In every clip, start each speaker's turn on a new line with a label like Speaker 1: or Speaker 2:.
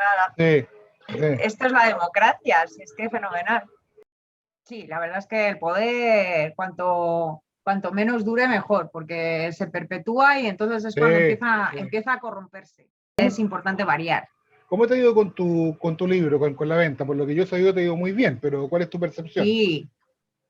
Speaker 1: nada.
Speaker 2: Sí, sí.
Speaker 1: Esto es la democracia, si es que es fenomenal. Sí, la verdad es que el poder, cuanto menos dure, mejor, porque se perpetúa y entonces es cuando empieza a corromperse. Es importante variar.
Speaker 2: ¿Cómo te ha ido con tu libro, con la venta? Por lo que yo he sabido te ha ido muy bien, pero ¿cuál es tu percepción?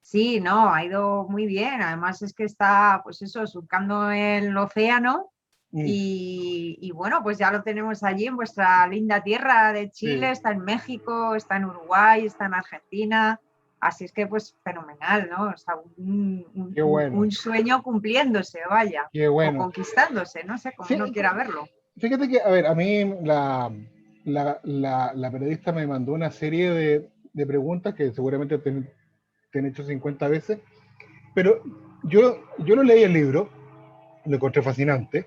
Speaker 1: Sí, no, ha ido muy bien. Además es que está, pues eso, surcando el océano y bueno, pues ya lo tenemos allí en vuestra linda tierra de Chile,
Speaker 2: Sí.
Speaker 1: está en México, está en Uruguay, está en Argentina. Así es que pues fenomenal, ¿no? O sea,
Speaker 2: Qué bueno.
Speaker 1: un sueño cumpliéndose, vaya,
Speaker 2: Qué
Speaker 1: o
Speaker 2: bueno.
Speaker 1: conquistándose, no sé, como
Speaker 2: Sí,
Speaker 1: uno quiera verlo.
Speaker 2: fíjate que, a ver, a mí la periodista me mandó una serie de preguntas que seguramente te han hecho 50 veces, pero yo lo leí el libro, lo encontré fascinante,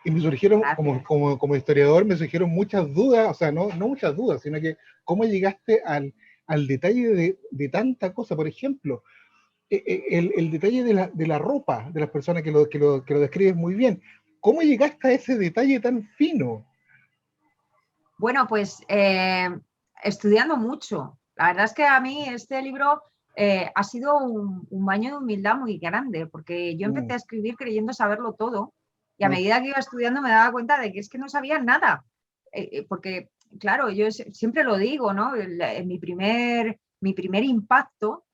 Speaker 2: y me surgieron, como historiador, me surgieron muchas dudas, o sea, no muchas dudas, sino que cómo llegaste al detalle de tanta cosa. Por ejemplo, el detalle de la ropa de las personas que lo describes muy bien. ¿Cómo llegaste a ese detalle tan fino?
Speaker 1: Bueno, pues estudiando mucho. La verdad es que a mí este libro ha sido un baño de humildad muy grande, porque yo empecé a escribir creyendo saberlo todo y a medida que iba estudiando me daba cuenta de que es que no sabía nada. Porque, claro, yo siempre lo digo, ¿no? Mi primer impacto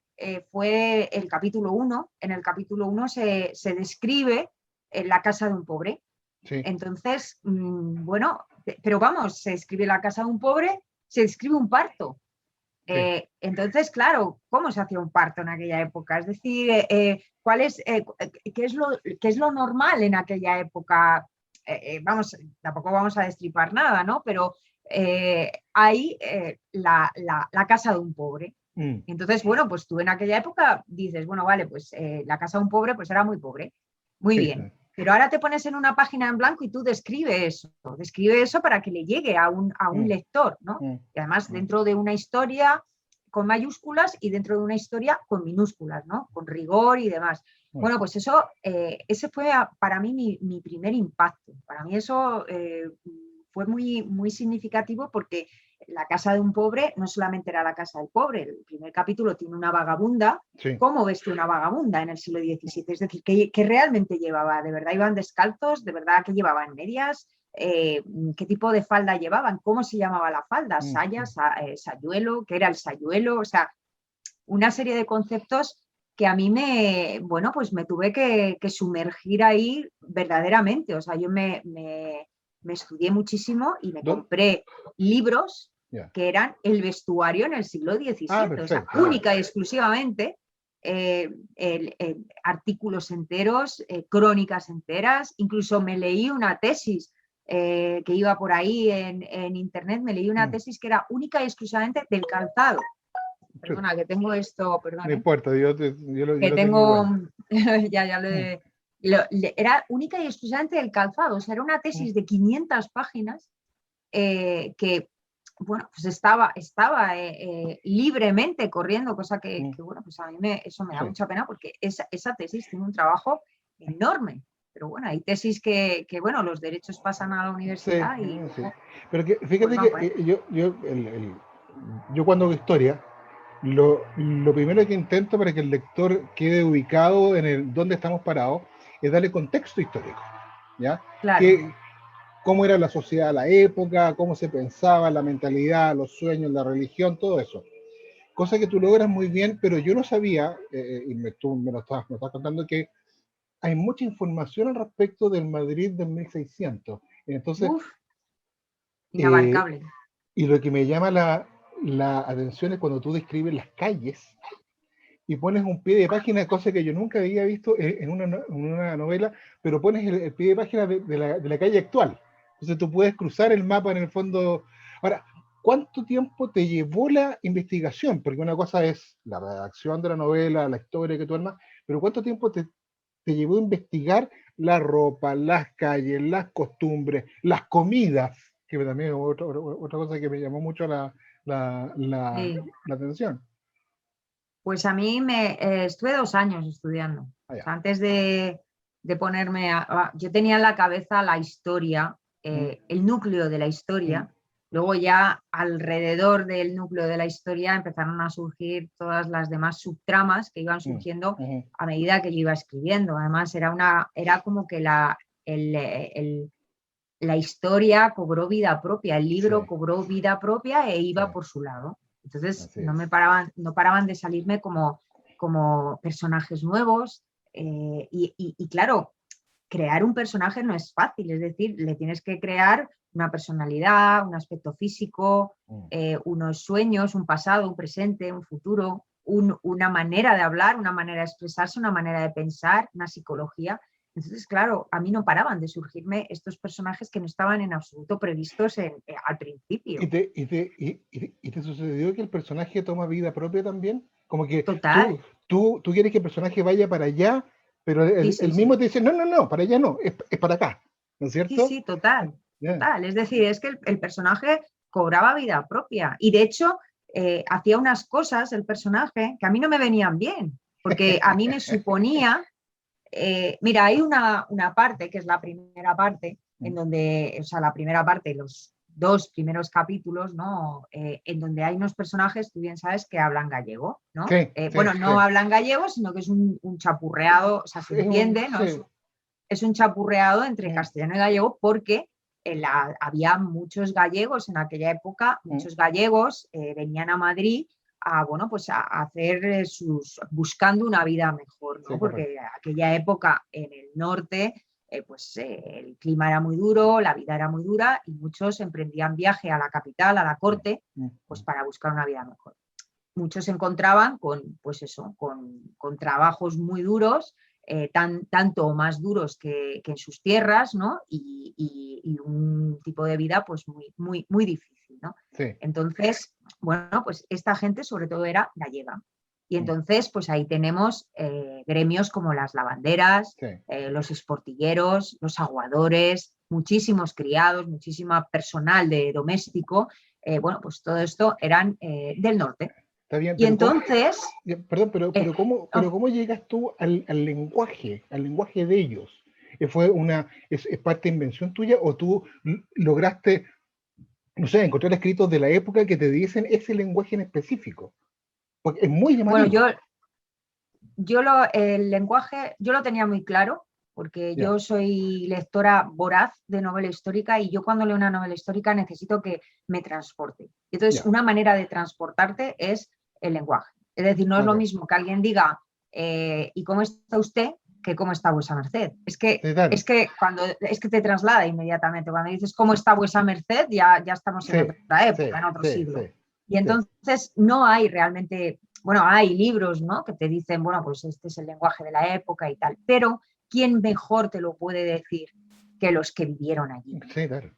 Speaker 1: fue el capítulo 1. En el capítulo 1 se describe la casa de un pobre.
Speaker 2: Sí.
Speaker 1: Entonces, bueno, pero vamos, se escribe la casa de un pobre, se describe un parto.
Speaker 2: Sí.
Speaker 1: Entonces, claro, ¿cómo se hacía un parto en aquella época? Es decir, qué es lo normal en aquella época? Vamos, tampoco vamos a destripar nada, ¿no? Pero hay la casa de un pobre. Entonces, bueno, pues tú en aquella época dices, bueno, vale, pues la casa de un pobre pues era muy pobre. Muy bien. Pero ahora te pones en una página en blanco y tú describe eso para que le llegue a un lector, ¿no? Y además dentro de una historia con mayúsculas y dentro de una historia con minúsculas, ¿no? Con rigor y demás. Bueno, pues eso, ese fue para mí mi primer impacto. Para mí eso fue muy, muy significativo porque la casa de un pobre no solamente era la casa del pobre, el primer capítulo tiene una vagabunda.
Speaker 2: Sí.
Speaker 1: ¿Cómo vestía una vagabunda en el siglo XVII? Es decir, ¿qué realmente llevaba? ¿De verdad iban descalzos? ¿De verdad que llevaban medias? ¿Qué tipo de falda llevaban? ¿Cómo se llamaba la falda? ¿Saya? ¿Sayuelo? ¿Qué era el sayuelo? O sea, una serie de conceptos que a mí bueno, pues me tuve que sumergir ahí verdaderamente. O sea, yo me estudié muchísimo y me compré libros que eran el vestuario en el siglo XVII, o sea, única y exclusivamente artículos enteros, crónicas enteras, incluso me leí una tesis que iba por ahí en internet, me leí una tesis que era única y exclusivamente del calzado. Perdona, que tengo esto, perdón.
Speaker 2: No importa, yo lo
Speaker 1: tengo era única y exclusivamente del calzado, o sea, era una tesis de 500 páginas que, bueno, pues estaba libremente corriendo, cosa que bueno, pues a mí eso me da mucha pena porque esa tesis tiene un trabajo enorme. Pero bueno, hay tesis que bueno, los derechos pasan a la universidad y...
Speaker 2: Sí. Pero que, fíjate pues que yo cuando hago historia, lo primero que intento para que el lector quede ubicado en dónde estamos parados es darle contexto histórico, ¿ya?
Speaker 1: Claro.
Speaker 2: Cómo era la sociedad a la época, cómo se pensaba, la mentalidad, los sueños, la religión, todo eso. Cosa que tú logras muy bien, pero yo no sabía, y tú me lo estás contando, que hay mucha información al respecto del Madrid del 1600. Entonces,
Speaker 1: inabarcable.
Speaker 2: Y lo que me llama la atención es cuando tú describes las calles y pones un pie de página, cosa que yo nunca había visto en una novela, pero pones el pie de página de la calle actual. Entonces tú puedes cruzar el mapa en el fondo. Ahora, ¿cuánto tiempo te llevó la investigación? Porque una cosa es la redacción de la novela, la historia que tú armas, pero ¿cuánto tiempo te llevó a investigar la ropa, las calles, las costumbres, las comidas? Que también es otra cosa que me llamó mucho la atención.
Speaker 1: Pues a mí estuve 2 años estudiando. O sea, antes de ponerme yo tenía en la cabeza la historia, el núcleo de la historia, Luego ya alrededor del núcleo de la historia empezaron a surgir todas las demás subtramas que iban surgiendo a medida que yo iba escribiendo. Además, era como que la historia cobró vida propia, el libro cobró vida propia e iba por su lado. Entonces no paraban de salirme como personajes nuevos y claro, crear un personaje no es fácil, es decir, le tienes que crear una personalidad, un aspecto físico, unos sueños, un pasado, un presente, un futuro, una manera de hablar, una manera de expresarse, una manera de pensar, una psicología. Entonces, claro, a mí no paraban de surgirme estos personajes que no estaban en absoluto previstos al principio.
Speaker 2: ¿Y te sucedió que el personaje toma vida propia también? Como que
Speaker 1: Total.
Speaker 2: tú quieres que el personaje vaya para allá, pero el mismo te dice, no, para allá no, es para acá, ¿no es cierto?
Speaker 1: Sí, total. Total. Es decir, es que el personaje cobraba vida propia y de hecho hacía unas cosas el personaje que a mí no me venían bien, porque a mí me suponía, mira, hay una parte que es la primera parte, en donde, o sea, la primera parte, los 2 primeros capítulos, ¿no? En donde hay unos personajes, tú bien sabes, que hablan gallego, ¿no? Bueno, no hablan gallego, sino que es un chapurreado, o sea, se entiende, ¿no? Es un chapurreado entre castellano y gallego porque había muchos gallegos en aquella época, muchos gallegos venían a Madrid bueno, pues a hacer buscando una vida mejor, ¿no? Porque en aquella época en el norte pues el clima era muy duro, la vida era muy dura y muchos emprendían viaje a la capital, a la corte, pues para buscar una vida mejor. Muchos se encontraban pues eso, con trabajos muy duros, tanto o más duros que en sus tierras, ¿no? Y un tipo de vida pues muy difícil, ¿no? Entonces, bueno, pues esta gente sobre todo era gallega. Y entonces, pues ahí tenemos gremios como las lavanderas, los esportilleros, los aguadores, muchísimos criados, muchísimo personal de doméstico. Bueno, pues todo esto eran del norte.
Speaker 2: Está bien,
Speaker 1: y entonces...
Speaker 2: Perdón, pero ¿cómo llegas tú al lenguaje de ellos? ¿Es parte de invención tuya o tú lograste, no sé, encontrar escritos de la época que te dicen ese lenguaje en específico? Porque es muy llamativo.
Speaker 1: Bueno, el lenguaje, yo lo tenía muy claro, porque yo soy lectora voraz de novela histórica y yo cuando leo una novela histórica necesito que me transporte. Entonces, una manera de transportarte es el lenguaje. Es decir, no es lo mismo que alguien diga ¿y cómo está usted? Que cómo está vuesa merced. Es que te traslada inmediatamente. Cuando dices cómo está vuesa merced, ya estamos en otra época, en otro siglo. Y entonces no hay realmente, bueno, hay libros, ¿no? Que te dicen, bueno, pues este es el lenguaje de la época y tal, pero ¿quién mejor te lo puede decir que los que vivieron allí?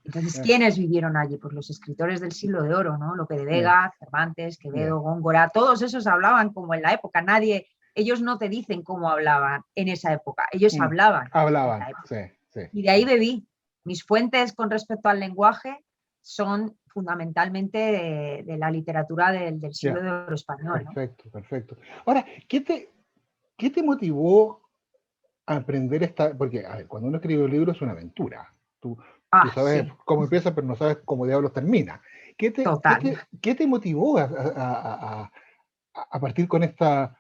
Speaker 1: Entonces, ¿quiénes vivieron allí? Pues los escritores del siglo de oro, ¿no? Lope de Vega, Cervantes, Quevedo, Góngora, todos esos hablaban como en la época. Ellos no te dicen cómo hablaban en esa época, ellos hablaban en la época. Y de ahí bebí. Mis fuentes con respecto al lenguaje son fundamentalmente de la literatura del siglo de oro español, ¿no?
Speaker 2: Perfecto. Ahora, ¿qué te motivó a aprender esta? Porque, a ver, cuando uno escribe un libro es una aventura. Tú sabes cómo empieza, pero no sabes cómo diablos termina. ¿Qué te motivó a partir con esta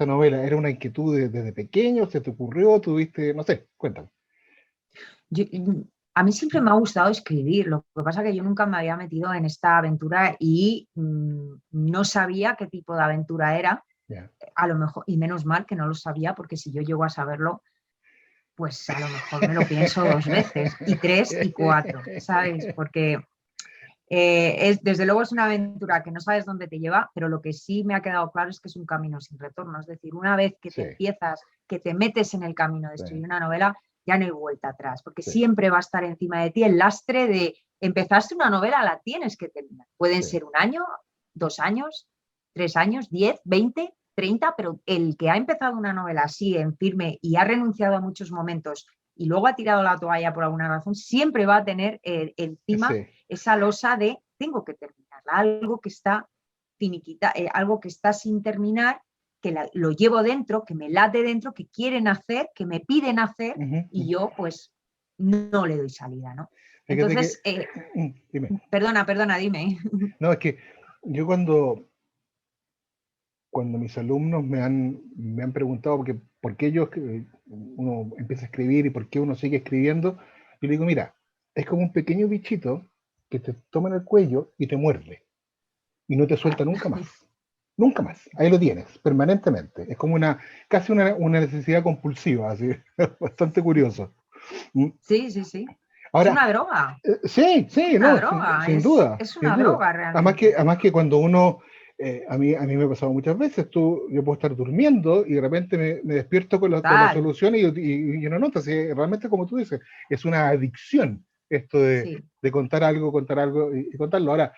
Speaker 2: novela? ¿Era una inquietud desde pequeño? ¿Se te ocurrió? ¿Tuviste? No sé, cuéntame.
Speaker 1: A mí siempre me ha gustado escribir, lo que pasa es que yo nunca me había metido en esta aventura y no sabía qué tipo de aventura era, a lo mejor, y menos mal que no lo sabía, porque si yo llego a saberlo, pues a lo mejor me lo pienso 2 veces, y 3 y 4, ¿sabes? Porque desde luego es una aventura que no sabes dónde te lleva, pero lo que sí me ha quedado claro es que es un camino sin retorno, es decir, una vez que te empiezas, que te metes en el camino de escribir una novela, ya no hay vuelta atrás, porque siempre va a estar encima de ti el lastre de empezaste una novela, la tienes que terminar. Pueden ser 1 año, 2 años, 3 años, 10, 20, 30, pero el que ha empezado una novela así en firme y ha renunciado a muchos momentos y luego ha tirado la toalla por alguna razón, siempre va a tener encima esa losa de tengo que terminarla, algo que está finiquita, algo que está sin terminar, que lo llevo dentro, que me late dentro, que quieren hacer, que me piden hacer y yo pues no le doy salida, ¿no?
Speaker 2: Fíjate que,
Speaker 1: Entonces,
Speaker 2: dime.
Speaker 1: perdona, dime.
Speaker 2: No, es que yo cuando mis alumnos me han preguntado por qué uno empieza a escribir y por qué uno sigue escribiendo, yo le digo, mira, es como un pequeño bichito que te toma en el cuello y te muerde y no te suelta nunca más. Nunca más. Ahí lo tienes, permanentemente. Es como casi una necesidad compulsiva, así, bastante curioso.
Speaker 1: Sí, sí, sí. Es
Speaker 2: Ahora,
Speaker 1: una droga.
Speaker 2: sí, sí,
Speaker 1: Una
Speaker 2: no,
Speaker 1: droga,
Speaker 2: sin duda,
Speaker 1: es
Speaker 2: sin
Speaker 1: una
Speaker 2: duda.
Speaker 1: droga realmente.
Speaker 2: Además que cuando uno, a mí me ha pasado muchas veces, yo puedo estar durmiendo y de repente me despierto con la
Speaker 1: Total,
Speaker 2: solución y uno nota, si realmente como tú dices, es una adicción esto
Speaker 1: sí.
Speaker 2: de contar algo y contarlo. Ahora,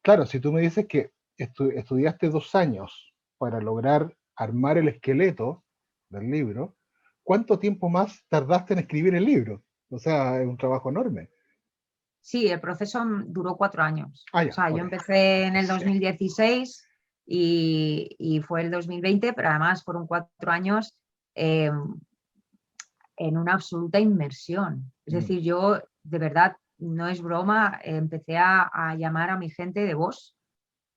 Speaker 2: claro, si tú me dices que estudiaste 2 años para lograr armar el esqueleto del libro, ¿cuánto tiempo más tardaste en escribir el libro? O sea, es un trabajo enorme.
Speaker 1: Sí, el proceso duró 4 años.
Speaker 2: Ah,
Speaker 1: O
Speaker 2: ya,
Speaker 1: sea, yo
Speaker 2: ok.
Speaker 1: empecé en el
Speaker 2: Sí.
Speaker 1: 2016 y fue el 2020, pero además fueron 4 años eh, en una absoluta inmersión. Es
Speaker 2: Mm.
Speaker 1: decir, yo de verdad, no es broma, empecé a llamar a mi gente de vos,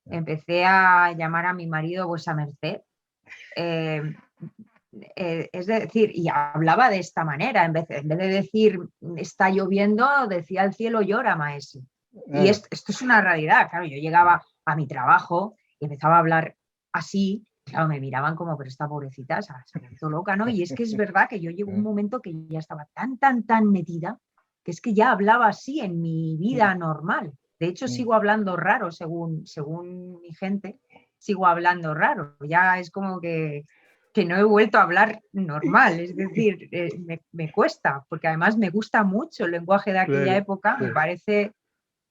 Speaker 1: empecé a llamar a mi marido vuesa merced. eh, es decir, y hablaba de esta manera, en vez de decir está lloviendo, decía el cielo llora, maese. Y
Speaker 2: Claro.
Speaker 1: esto es una realidad, claro, yo llegaba a mi trabajo y empezaba a hablar así, claro, me miraban como, pero esta pobrecita se ha vuelto loca, ¿no? Y es que es verdad que yo llegó un momento que ya estaba tan metida, que es que ya hablaba así en mi vida normal. De hecho, sigo hablando raro, según mi gente, sigo hablando raro. Ya es como que no he vuelto a hablar normal, es decir, me cuesta, porque además me gusta mucho el lenguaje de aquella
Speaker 2: Claro,
Speaker 1: época, me
Speaker 2: sí,
Speaker 1: parece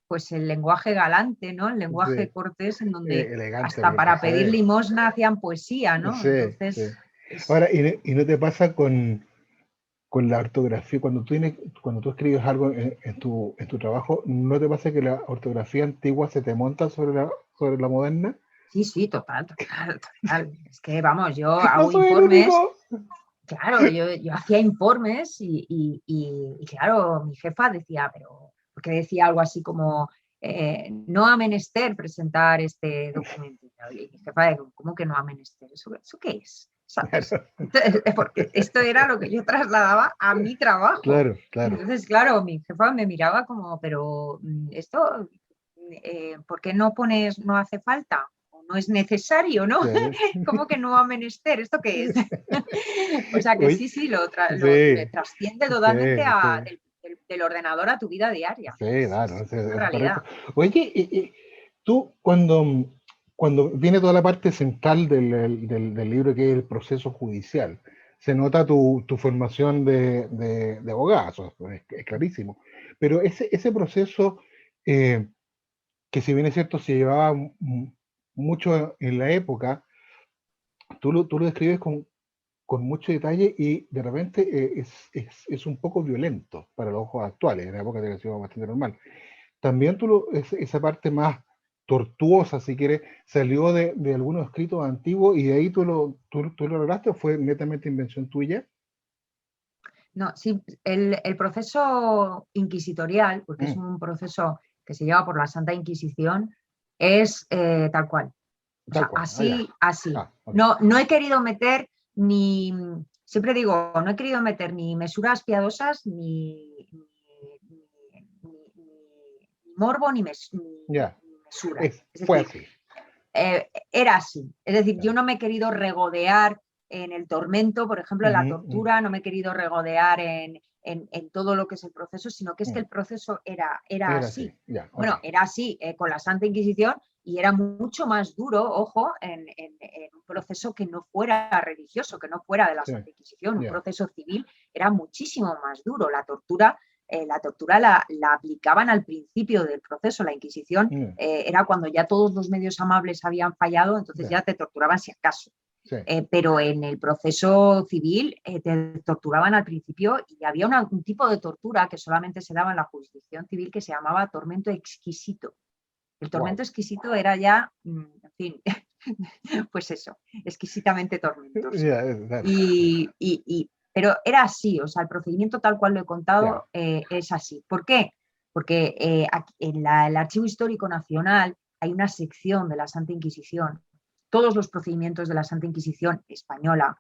Speaker 1: pues el lenguaje galante, ¿no? El lenguaje
Speaker 2: sí.
Speaker 1: cortés en donde hasta
Speaker 2: Elegantemente,
Speaker 1: para pedir
Speaker 2: sí.
Speaker 1: limosna hacían poesía, ¿no?
Speaker 2: Sí, sí.
Speaker 1: Entonces,
Speaker 2: Ahora, ¿y no te pasa con la ortografía? Cuando tú escribes algo en tu trabajo, ¿no te pasa que la ortografía antigua se te monta sobre la moderna?
Speaker 1: sí, sí, total. Es que, vamos, yo
Speaker 2: No
Speaker 1: hago
Speaker 2: soy el
Speaker 1: informes.
Speaker 2: único.
Speaker 1: Claro, yo hacía informes y claro, mi jefa decía, pero, porque decía algo así como, no ha menester presentar este documento. Y mi jefa dijo, ¿cómo que no ha menester? ¿Eso qué es? ¿Sabes?
Speaker 2: Claro,
Speaker 1: Entonces, porque esto era lo que yo trasladaba a mi trabajo.
Speaker 2: claro, claro.
Speaker 1: Entonces, claro, mi jefa me miraba como, pero esto, ¿por qué no pones, no hace falta? ¿O no es necesario, ¿no?
Speaker 2: Claro.
Speaker 1: ¿Cómo que no ha menester? ¿Esto qué es? O sea que
Speaker 2: Oye,
Speaker 1: sí, sí,
Speaker 2: sí,
Speaker 1: trasciende totalmente
Speaker 2: sí, sí.
Speaker 1: del ordenador a tu vida diaria.
Speaker 2: Sí, claro,
Speaker 1: Es una
Speaker 2: es correcto.
Speaker 1: realidad.
Speaker 2: Oye, tú cuando viene toda la parte central del libro, que es el proceso judicial, se nota tu formación de abogado, eso es clarísimo. Pero ese proceso, eh, que si bien es cierto, se llevaba mucho en la época, tú lo describes con mucho detalle y de repente es un poco violento para los ojos actuales, en la época de sido bastante normal. También esa parte más tortuosa, si quieres, salió de algunos escritos antiguos y de ahí tú lo lograste o fue netamente invención tuya.
Speaker 1: No, sí, el proceso inquisitorial, porque es
Speaker 2: Mm,
Speaker 1: un proceso que se lleva por la Santa Inquisición, es tal cual. O
Speaker 2: tal
Speaker 1: sea,
Speaker 2: cual, ah, ya.
Speaker 1: así, así.
Speaker 2: Ah, ok.
Speaker 1: No he querido meter ni, siempre digo, no he querido meter ni mesuras piadosas, ni morbo,
Speaker 2: Ya,
Speaker 1: ni mesura. Es
Speaker 2: fue
Speaker 1: decir,
Speaker 2: así.
Speaker 1: era así. Es decir, yo
Speaker 2: Ya.
Speaker 1: no me he querido regodear en el tormento, por ejemplo, en la
Speaker 2: Ujú, ujú.
Speaker 1: tortura, no me he querido regodear en todo lo que es el proceso, sino que es que
Speaker 2: Mm,
Speaker 1: el proceso era
Speaker 2: era así,
Speaker 1: así.
Speaker 2: ya, ok.
Speaker 1: Bueno, era así con la Santa Inquisición y era mucho más duro, ojo, en un proceso que no fuera religioso, que no fuera de la
Speaker 2: Sí,
Speaker 1: Santa Inquisición. Un
Speaker 2: ya.
Speaker 1: proceso civil era muchísimo más duro. La tortura la aplicaban al principio del proceso. La Inquisición
Speaker 2: Mm,
Speaker 1: era cuando ya todos los medios amables habían fallado, entonces
Speaker 2: ya,
Speaker 1: ya te torturaban si acaso.
Speaker 2: sí,
Speaker 1: Pero en el proceso civil te torturaban al principio y había un tipo de tortura que solamente se daba en la jurisdicción civil que se llamaba tormento exquisito. El
Speaker 2: wow.
Speaker 1: tormento exquisito era ya, en fin, pues eso, exquisitamente tormentoso.
Speaker 2: Ya, claro,
Speaker 1: Pero era así, o sea, el procedimiento tal cual lo he
Speaker 2: ya.
Speaker 1: contado es así. ¿Por qué? porque en el Archivo Histórico Nacional hay una sección de la Santa Inquisición, todos los procedimientos de la Santa Inquisición española,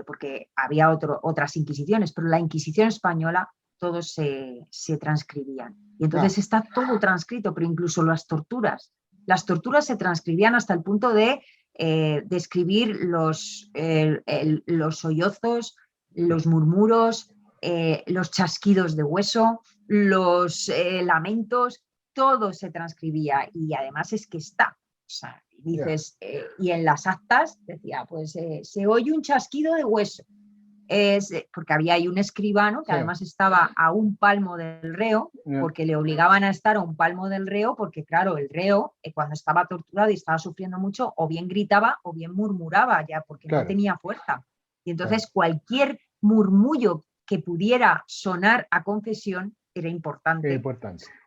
Speaker 1: porque había otras inquisiciones, pero la Inquisición española todos se transcribían. Y entonces está todo transcrito, pero incluso las torturas se transcribían hasta el punto de describir los sollozos, los murmuros, los chasquidos de hueso, los lamentos, todo se transcribía y además es que está. O sea, dices, y en las actas decía, pues se oye un chasquido de hueso. Porque había ahí un escribano que además estaba a un palmo del reo, porque le obligaban a estar a un palmo del reo, porque claro, el reo cuando estaba torturado y estaba sufriendo mucho, o bien gritaba o bien murmuraba ya, porque no tenía fuerza. Y entonces cualquier murmullo que pudiera sonar a confesión era importante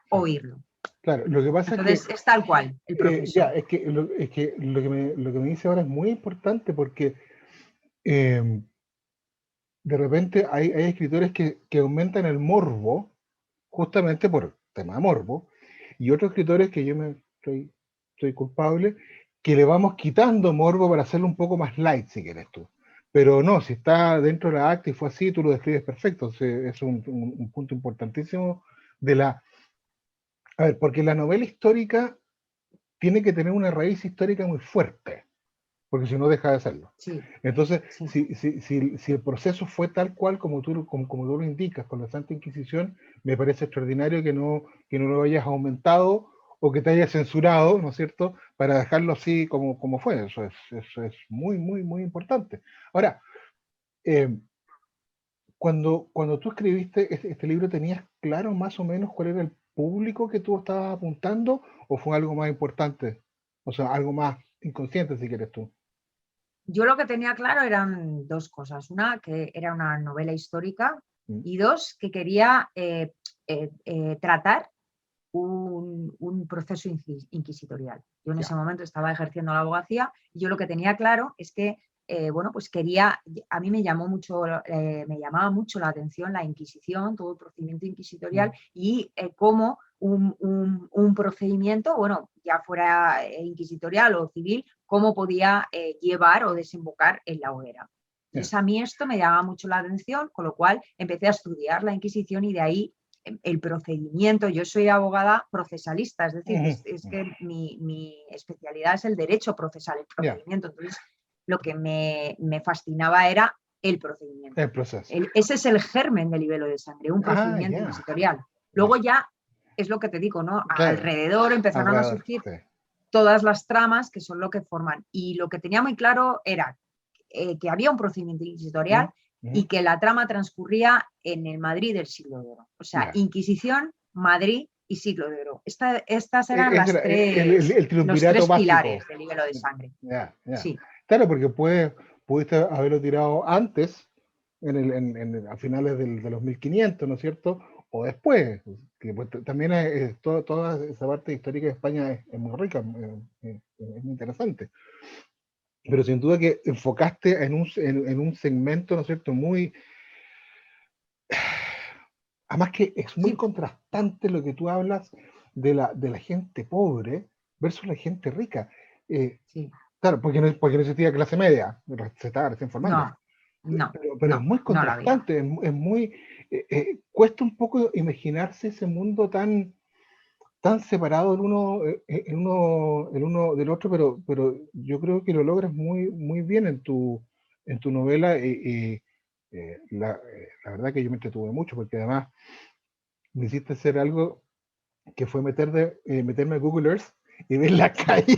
Speaker 1: oírlo.
Speaker 2: Claro, lo que pasa
Speaker 1: entonces, es tal cual el proceso.
Speaker 2: es que lo que me dice ahora es muy importante porque de repente hay escritores que aumentan el morbo justamente por tema de morbo, y otros escritores que yo soy culpable, que le vamos quitando morbo para hacerlo un poco más light, si quieres tú. Pero no, si está dentro de la acta y fue así, tú lo describes perfecto. O sea, es un punto importantísimo de la... A ver, porque la novela histórica tiene que tener una raíz histórica muy fuerte, porque si no deja de serlo.
Speaker 1: Sí.
Speaker 2: Entonces, si el proceso fue tal cual como tú lo indicas con la Santa Inquisición, me parece extraordinario que no lo hayas aumentado o que te hayas censurado, ¿no es cierto?, para dejarlo así como fue. Eso es muy, muy, muy importante. Ahora, cuando tú escribiste este libro, ¿tenías claro más o menos cuál era el público que tú estabas apuntando o fue algo más importante? O sea, algo más inconsciente, si quieres tú.
Speaker 1: Yo lo que tenía claro eran dos cosas. Una, que era una novela histórica y dos, que quería tratar un proceso inquisitorial. Yo en ese momento estaba ejerciendo la abogacía y yo lo que tenía claro es que bueno, pues a mí me llamaba mucho la atención la Inquisición, todo el procedimiento inquisitorial y cómo un procedimiento, bueno, ya fuera inquisitorial o civil, cómo podía llevar o desembocar en la hoguera. Entonces a mí esto me llamaba mucho la atención, con lo cual empecé a estudiar la Inquisición y de ahí el procedimiento. Yo soy abogada procesalista, es decir, es que mi especialidad es el derecho procesal, el procedimiento. Entonces, lo que me fascinaba era el procedimiento.
Speaker 2: El proceso.
Speaker 1: Ese es el germen del libelo de sangre, un procedimiento inquisitorial. Luego ya es lo que te digo, ¿no? Alrededor empezaron a surgir todas las tramas que son lo que forman. Y lo que tenía muy claro era que había un procedimiento inquisitorial y que la trama transcurría en el Madrid del siglo de oro. O sea, Inquisición, Madrid y siglo de oro. Estas eran los tres pilares del libelo de sangre.
Speaker 2: Sí. Claro, porque pudiste haberlo tirado antes, a finales de los 1500, ¿no es cierto? O después, que pues, también toda esa parte histórica de España es muy rica, es muy interesante. Pero sin duda que enfocaste en un segmento, ¿no es cierto?, muy... Además que es muy contrastante lo que tú hablas de la gente pobre versus la gente rica. Claro, porque no existía clase media, se estaba recién formando. Pero es muy contrastante, es muy... cuesta un poco imaginarse ese mundo tan separado el uno del otro, pero yo creo que lo logras muy, muy bien en tu novela. La verdad que yo me entretuve mucho, porque además me hiciste hacer algo que fue meterme a Google Earth y ver la calle.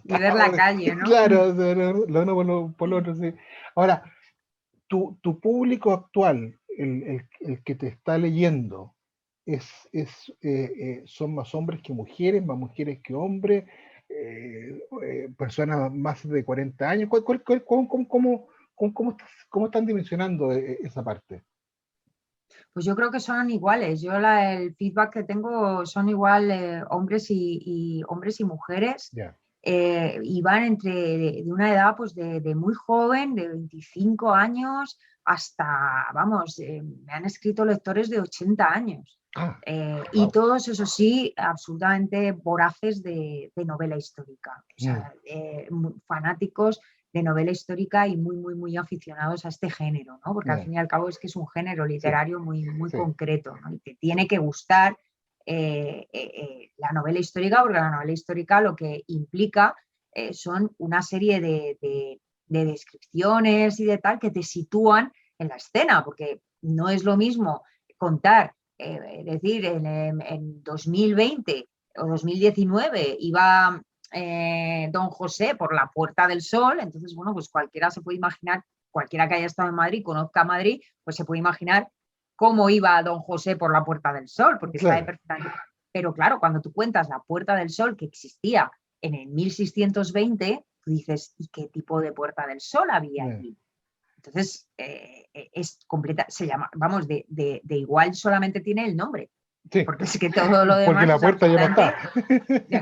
Speaker 1: Y ver la calle, ¿no?
Speaker 2: Claro, lo uno por lo otro, sí. Ahora, tu público actual, el que te está leyendo, son más hombres que mujeres, más mujeres que hombres, personas más de 40 años. ¿Cómo están dimensionando esa parte?
Speaker 1: Pues yo creo que son iguales. Yo el feedback que tengo son igual hombres y mujeres. Y van de una edad pues de muy joven, de 25 años, hasta, vamos, me han escrito lectores de 80 años. Y todos, eso sí, absolutamente voraces de novela histórica. O sea, fanáticos de novela histórica y muy, muy, muy aficionados a este género, ¿no? Porque al fin y al cabo es que es un género literario muy, muy concreto, ¿no? Y te tiene que gustar la novela histórica, porque la novela histórica lo que implica son una serie de descripciones y de tal que te sitúan en la escena, porque no es lo mismo contar, es decir, en 2020 o 2019 iba Don José por la Puerta del Sol, entonces, bueno, pues cualquiera se puede imaginar, cualquiera que haya estado en Madrid, conozca Madrid, pues se puede imaginar cómo iba Don José por la Puerta del Sol, porque sabe perfectamente. Pero claro, cuando tú cuentas la Puerta del Sol que existía en el 1620, tú dices, ¿y qué tipo de Puerta del Sol había allí? Entonces, es completa, se llama, vamos, de igual solamente tiene el nombre.
Speaker 2: Sí.
Speaker 1: Porque es que todo lo demás.
Speaker 2: Porque la puerta ya no está.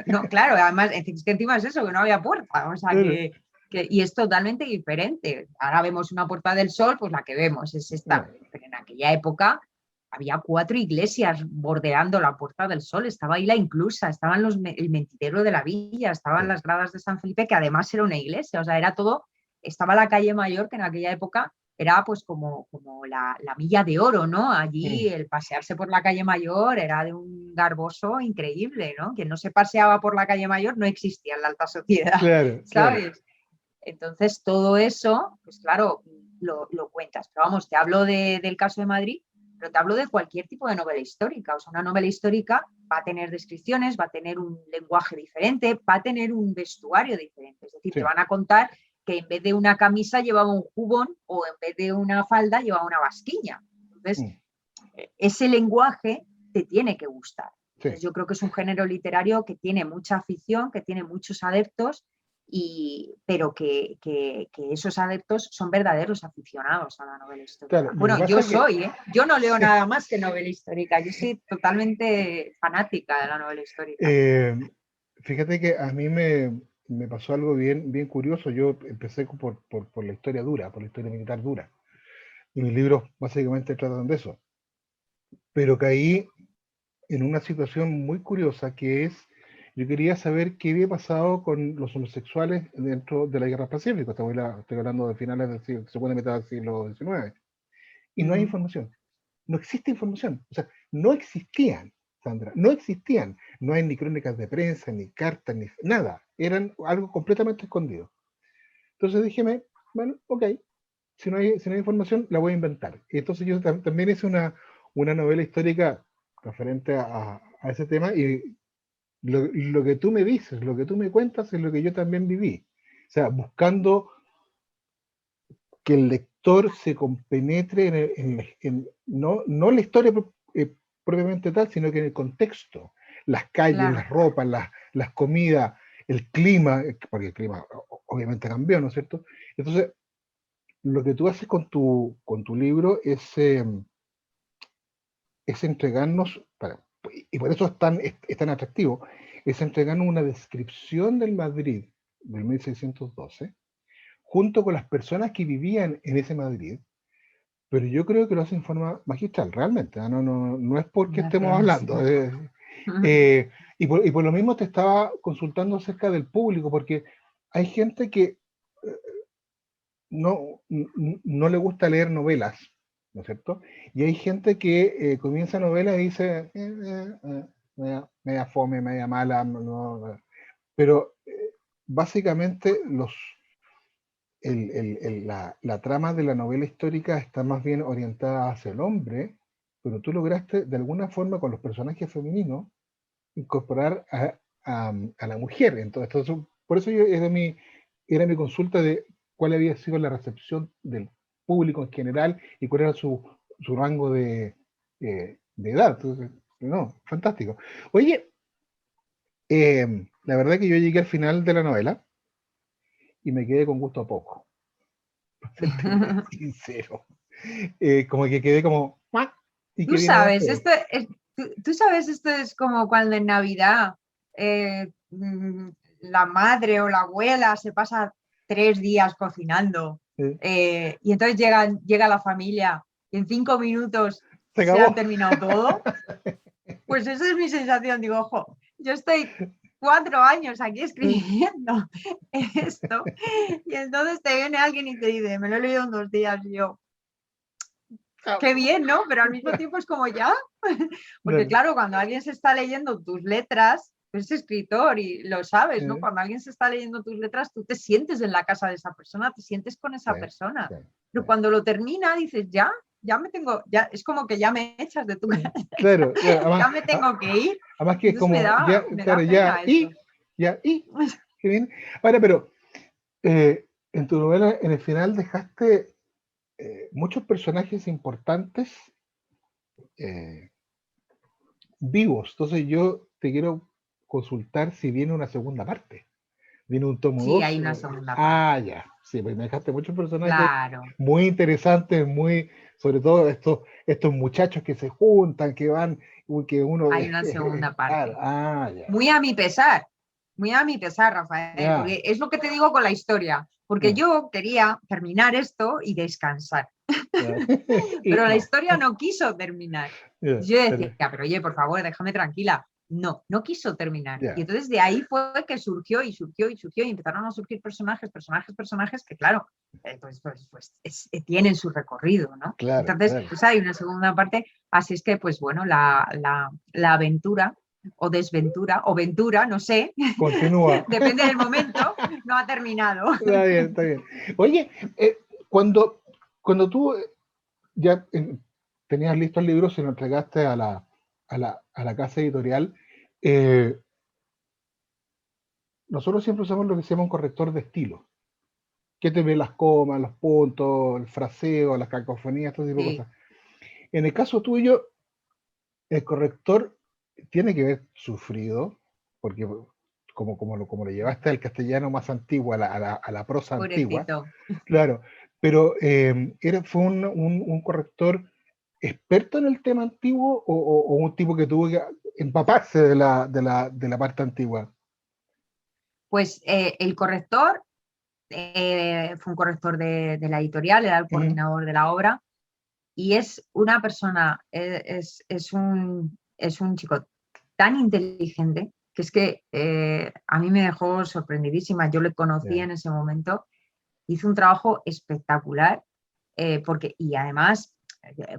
Speaker 1: No, claro, además, es que encima es eso, que no había puerta. O sea, y es totalmente diferente. Ahora vemos una Puerta del Sol, pues la que vemos es esta. Pero en aquella época había 4 iglesias bordeando la Puerta del Sol. Estaba ahí la Inclusa, estaban el Mentidero de la Villa, estaban las gradas de San Felipe, que además era una iglesia. O sea, era todo. Estaba la calle Mayor, que en aquella época era pues como la milla de oro, ¿no? Allí el pasearse por la calle Mayor era de un garboso increíble, ¿no? Quien no se paseaba por la calle Mayor no existía en la alta sociedad, ¿sabes? Claro. Entonces todo eso, pues claro, lo cuentas. Pero vamos, te hablo del caso de Madrid, pero te hablo de cualquier tipo de novela histórica. O sea, una novela histórica va a tener descripciones, va a tener un lenguaje diferente, va a tener un vestuario diferente. Es decir, te van a contar que en vez de una camisa llevaba un jubón o en vez de una falda llevaba una basquiña. Entonces, ese lenguaje te tiene que gustar. Entonces, yo creo que es un género literario que tiene mucha afición, que tiene muchos adeptos, pero que esos adeptos son verdaderos aficionados a la novela histórica. Claro, bueno, yo soy, yo no leo nada más que novela histórica, yo soy totalmente fanática de la novela histórica.
Speaker 2: Fíjate que a mí me pasó algo bien curioso. Yo empecé por la historia dura, por la historia militar dura. Y mis libros básicamente tratan de eso. Pero caí en una situación muy curiosa que es, yo quería saber qué había pasado con los homosexuales dentro de la Guerra del Pacífico. Estoy hablando de finales del siglo, se puede meter al siglo XIX. Y no hay información. No existe información. O sea, no existían. Sandra, no existían, no hay ni crónicas de prensa, ni cartas, ni nada, eran algo completamente escondido. Entonces dije, bueno, ok, si no hay información, la voy a inventar. Y entonces yo también hice una novela histórica referente a ese tema, y lo que tú me dices, lo que tú me cuentas, es lo que yo también viví. O sea, buscando que el lector se compenetre no la historia propiamente tal, sino que en el contexto, las calles, las ropas, las comidas, el clima, porque el clima obviamente cambió, ¿no es cierto? Entonces, lo que tú haces con tu libro es entregarnos, y por eso es tan atractivo, es entregarnos una descripción del Madrid del 1612, junto con las personas que vivían en ese Madrid. Pero yo creo que lo hace en forma magistral, realmente. No es porque estemos hablando. Y por lo mismo te estaba consultando acerca del público, porque hay gente que no le gusta leer novelas, ¿no es cierto? Y hay gente que comienza novelas y dice, media fome, media mala, pero básicamente la trama de la novela histórica está más bien orientada hacia el hombre, pero tú lograste de alguna forma con los personajes femeninos incorporar a la mujer. Entonces, por eso era mi consulta de cuál había sido la recepción del público en general y cuál era su rango de edad. Entonces, no, fantástico. Oye, la verdad que yo llegué al final de la novela y me quedé con gusto a poco. Sincero. Como que quedé como... ¿Y
Speaker 1: tú sabes, tú sabes, esto es como cuando en Navidad la madre o la abuela se pasa 3 días cocinando y entonces llega la familia y en 5 minutos
Speaker 2: Se
Speaker 1: se ha
Speaker 2: acabó.
Speaker 1: terminado todo. Pues esa es mi sensación, digo, ojo, yo estoy 4 años aquí escribiendo esto y entonces te viene alguien y te dice, me lo he leído en 2 días y yo, qué bien, ¿no? Pero al mismo tiempo es como ya, porque claro, cuando alguien se está leyendo tus letras, tú eres escritor y lo sabes, ¿no? Cuando alguien se está leyendo tus letras, tú te sientes en la casa de esa persona, te sientes con esa persona. Pero cuando lo termina, dices, ya me tengo, ya es como que ya me echas de tu casa,
Speaker 2: Claro, claro,
Speaker 1: ya me tengo que ir.
Speaker 2: además que es
Speaker 1: Entonces
Speaker 2: como, ya,
Speaker 1: me
Speaker 2: claro,
Speaker 1: da pena eso.
Speaker 2: qué bien. Ahora, pero en tu novela, en el final dejaste muchos personajes importantes eh, vivos. Entonces yo te quiero consultar si viene una segunda parte. Viene un tomo
Speaker 1: Sí,
Speaker 2: 2.
Speaker 1: hay una segunda parte.
Speaker 2: Ya. Sí, pues me dejaste muchos personajes
Speaker 1: Claro,
Speaker 2: muy interesantes, muy, sobre todo estos muchachos que se juntan, que van, que uno
Speaker 1: hay una segunda
Speaker 2: claro,
Speaker 1: parte.
Speaker 2: ya.
Speaker 1: Muy a mi pesar, Rafael,
Speaker 2: Ya.
Speaker 1: porque es lo que te digo con la historia, porque
Speaker 2: Ya.
Speaker 1: yo quería terminar esto y descansar,
Speaker 2: Ya. Y
Speaker 1: pero la
Speaker 2: no.
Speaker 1: historia no quiso terminar.
Speaker 2: Ya,
Speaker 1: Yo decía,
Speaker 2: pero,
Speaker 1: pero oye, por favor, déjame tranquila. No, no quiso terminar. Y
Speaker 2: ya,
Speaker 1: entonces de ahí fue que surgió y surgió y surgió y empezaron a surgir personajes que claro, tienen su recorrido, ¿no?
Speaker 2: claro,
Speaker 1: Entonces,
Speaker 2: claro.
Speaker 1: pues hay una segunda parte, así es que, pues bueno, la aventura o desventura o ventura, no sé,
Speaker 2: Continúa.
Speaker 1: depende del momento, no ha terminado.
Speaker 2: Está bien, está bien. Oye, cuando, cuando tú ya tenías listo el libro, se lo entregaste a la casa editorial, eh, nosotros siempre usamos lo que se llama un corrector de estilo, que te ve las comas, los puntos, el fraseo, las cacofonías, todo tipo de
Speaker 1: Sí,
Speaker 2: cosas. En el caso tuyo, el corrector tiene que haber sufrido, porque como lo llevaste al castellano más antiguo, a la prosa antigua,
Speaker 1: pobrecito.
Speaker 2: claro, pero ¿fue un corrector experto en el tema antiguo o un tipo que tuvo que empaparse de la parte antigua?
Speaker 1: Pues el corrector fue un corrector de la editorial, era el
Speaker 2: Ujú.
Speaker 1: coordinador de la obra y es una persona, es un chico tan inteligente que es que a mí me dejó sorprendidísima. Yo le conocí
Speaker 2: Ya,
Speaker 1: en ese momento, hizo un trabajo espectacular y además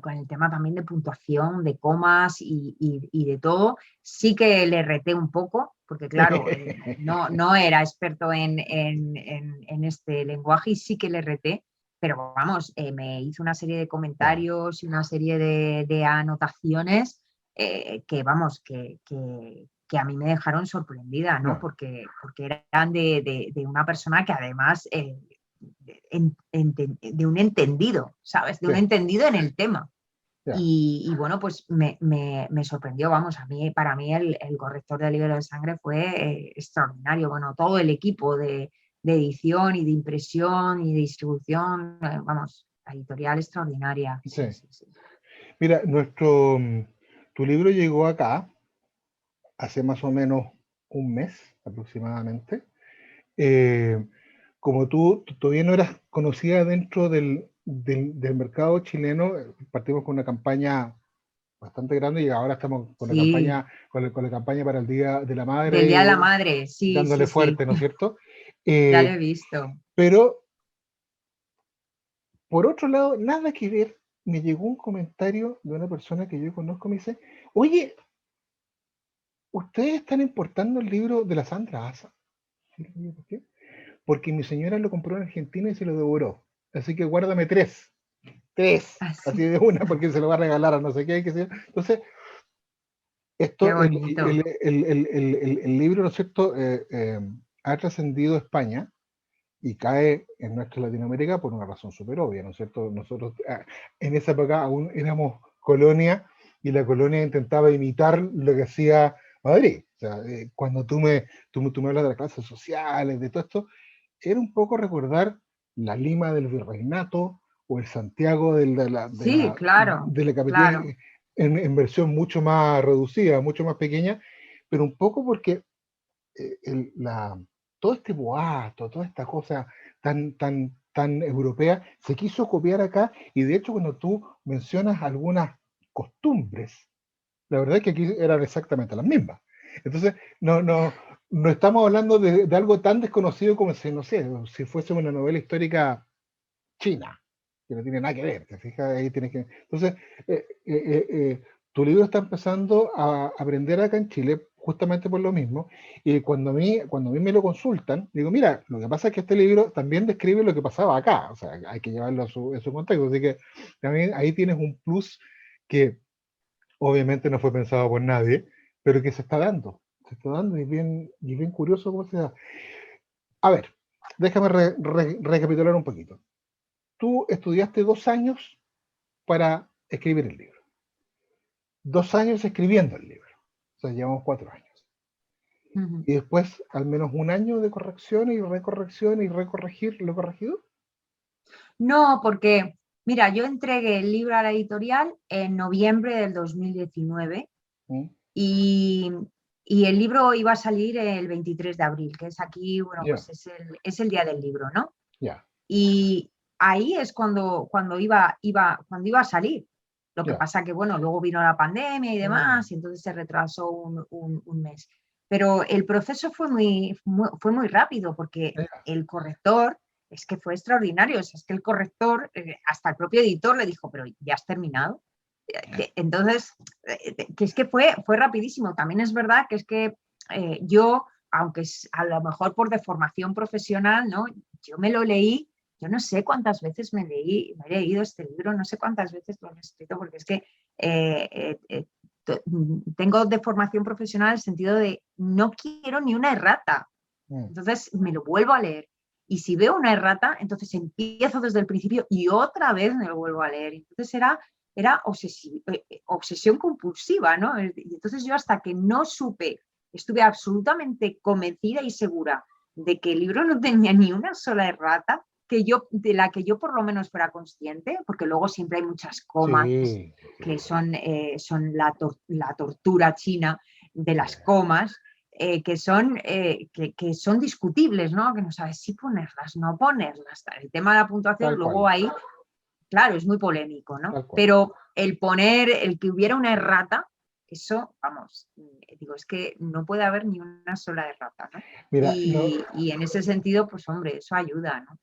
Speaker 1: con el tema también de puntuación, de comas y de todo, sí que le reté un poco, porque claro, no era experto en este lenguaje y sí que le reté, pero vamos, me hizo una serie de
Speaker 2: ya,
Speaker 1: comentarios y una serie de anotaciones que vamos, que a mí me dejaron sorprendida, ¿no?
Speaker 2: ya,
Speaker 1: Porque eran de una persona que además de un entendido, ¿sabes? De
Speaker 2: sí,
Speaker 1: un entendido en el tema.
Speaker 2: ya,
Speaker 1: Bueno, pues me sorprendió, vamos, para mí el corrector de libro de sangre fue extraordinario. Bueno, todo el equipo de edición y de impresión y de distribución, vamos, la editorial extraordinaria, sí,
Speaker 2: sí.
Speaker 1: sí, sí.
Speaker 2: Mira, tu libro llegó acá hace más o menos un mes aproximadamente. Eh, Como tú todavía no eras conocida dentro del mercado chileno, partimos con una campaña bastante grande y ahora estamos con la
Speaker 1: Sí,
Speaker 2: campaña, con la campaña para el Día de la
Speaker 1: del Día de
Speaker 2: Madre,
Speaker 1: la Madre, sí, sí,
Speaker 2: dándole
Speaker 1: sí,
Speaker 2: fuerte, ¿no es cierto?
Speaker 1: ya lo
Speaker 2: Eh,
Speaker 1: he visto.
Speaker 2: pero por otro lado, nada que ver, me llegó un comentario de una persona que yo conozco, me dice, oye, ¿ustedes están importando el libro de la Sandra Asa? ¿Sí? ¿Por qué? Porque mi señora lo compró en Argentina y se lo devoró. Así que guárdame tres, así
Speaker 1: Así,
Speaker 2: de una, porque se lo va a regalar a no sé qué, qué sé yo. Entonces,
Speaker 1: qué
Speaker 2: esto,
Speaker 1: bonito.
Speaker 2: el libro, ¿no es cierto?, ha trascendido España y cae en nuestra Latinoamérica por una razón súper obvia, ¿no es cierto? Nosotros en esa época aún éramos colonia y la colonia intentaba imitar lo que hacía Madrid. O sea, cuando tú me hablas de las clases sociales, de todo esto, era un poco recordar la Lima del virreinato o el Santiago
Speaker 1: Sí, claro,
Speaker 2: de la capital
Speaker 1: claro.
Speaker 2: en versión mucho más reducida, mucho más pequeña, pero un poco porque todo este boato, toda esta cosa tan europea, se quiso copiar acá y de hecho cuando tú mencionas algunas costumbres, la verdad es que aquí eran exactamente las mismas. Entonces, no estamos hablando de algo tan desconocido como si, no sé, si fuese una novela histórica china, que no tiene nada que ver, ¿te fijas? Ahí tienes que... Entonces, tu libro está empezando a aprender acá en Chile justamente por lo mismo, y cuando a mí me lo consultan, digo, mira, lo que pasa es que este libro también describe lo que pasaba acá, o sea, hay que llevarlo a su contexto, así que también ahí tienes un plus que obviamente no fue pensado por nadie, pero que se está dando y bien curioso cómo se da. A ver, déjame recapitular un poquito. Tú estudiaste 2 años para escribir el libro. 2 años escribiendo el libro. O sea, llevamos 4 años.
Speaker 1: Ujú.
Speaker 2: Y después al menos un año de corrección y recorrección y recorregir lo corregido.
Speaker 1: No, porque, mira, yo entregué el libro a la editorial en noviembre del 2019
Speaker 2: Mm,
Speaker 1: y, y el libro iba a salir el 23 de abril, que es aquí, bueno,
Speaker 2: ya,
Speaker 1: pues es el día del libro, ¿no?
Speaker 2: ya,
Speaker 1: Y ahí es cuando iba a salir. Lo que
Speaker 2: ya.
Speaker 1: pasa que, bueno, luego vino la pandemia y
Speaker 2: Mm,
Speaker 1: demás, y entonces se retrasó un mes. Pero el proceso fue muy rápido porque
Speaker 2: ya,
Speaker 1: el corrector es que fue extraordinario. O sea, es que el corrector, hasta el propio editor le dijo, pero ya has terminado. Entonces, que es que fue rapidísimo. También es verdad que es que yo, aunque a lo mejor por deformación profesional, ¿no? Yo me lo leí, yo no sé cuántas veces me he leído este libro, no sé cuántas veces lo he escrito, porque es que tengo deformación profesional en el sentido de no quiero ni una errata.
Speaker 2: mm,
Speaker 1: Entonces me lo vuelvo a leer. Y si veo una errata, entonces empiezo desde el principio y otra vez me lo vuelvo a leer. Entonces era obsesión compulsiva, ¿no? Y entonces yo hasta que no supe, estuve absolutamente convencida y segura de que el libro no tenía ni una sola errata, de la que yo por lo menos fuera consciente, porque luego siempre hay muchas comas
Speaker 2: sí,
Speaker 1: que son la tortura china de
Speaker 2: sí,
Speaker 1: las comas, que son discutibles, ¿no? Que no sabes si ponerlas, no ponerlas. El tema de la puntuación,
Speaker 2: tal
Speaker 1: luego
Speaker 2: cual,
Speaker 1: ahí, claro, es muy polémico, ¿no?
Speaker 2: tal cual.
Speaker 1: Pero el que hubiera una errata, eso, vamos, digo, es que no puede haber ni una sola errata, ¿no?
Speaker 2: Mira, no,
Speaker 1: Y en ese sentido, pues hombre, eso ayuda, ¿no?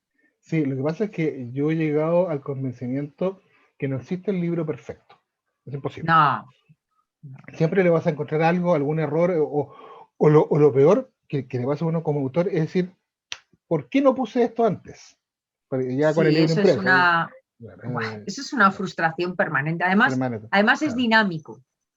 Speaker 2: sí, lo que pasa es que yo he llegado al convencimiento que no existe el libro perfecto. Es imposible.
Speaker 1: No, no.
Speaker 2: Siempre le vas a encontrar algo, algún error, o lo peor que le pasa a uno como autor es decir, ¿por qué no puse esto antes? Ya con el
Speaker 1: Sí,
Speaker 2: libro impreso.
Speaker 1: eso es una frustración permanente. Además,
Speaker 2: Permanente.
Speaker 1: además
Speaker 2: Claro.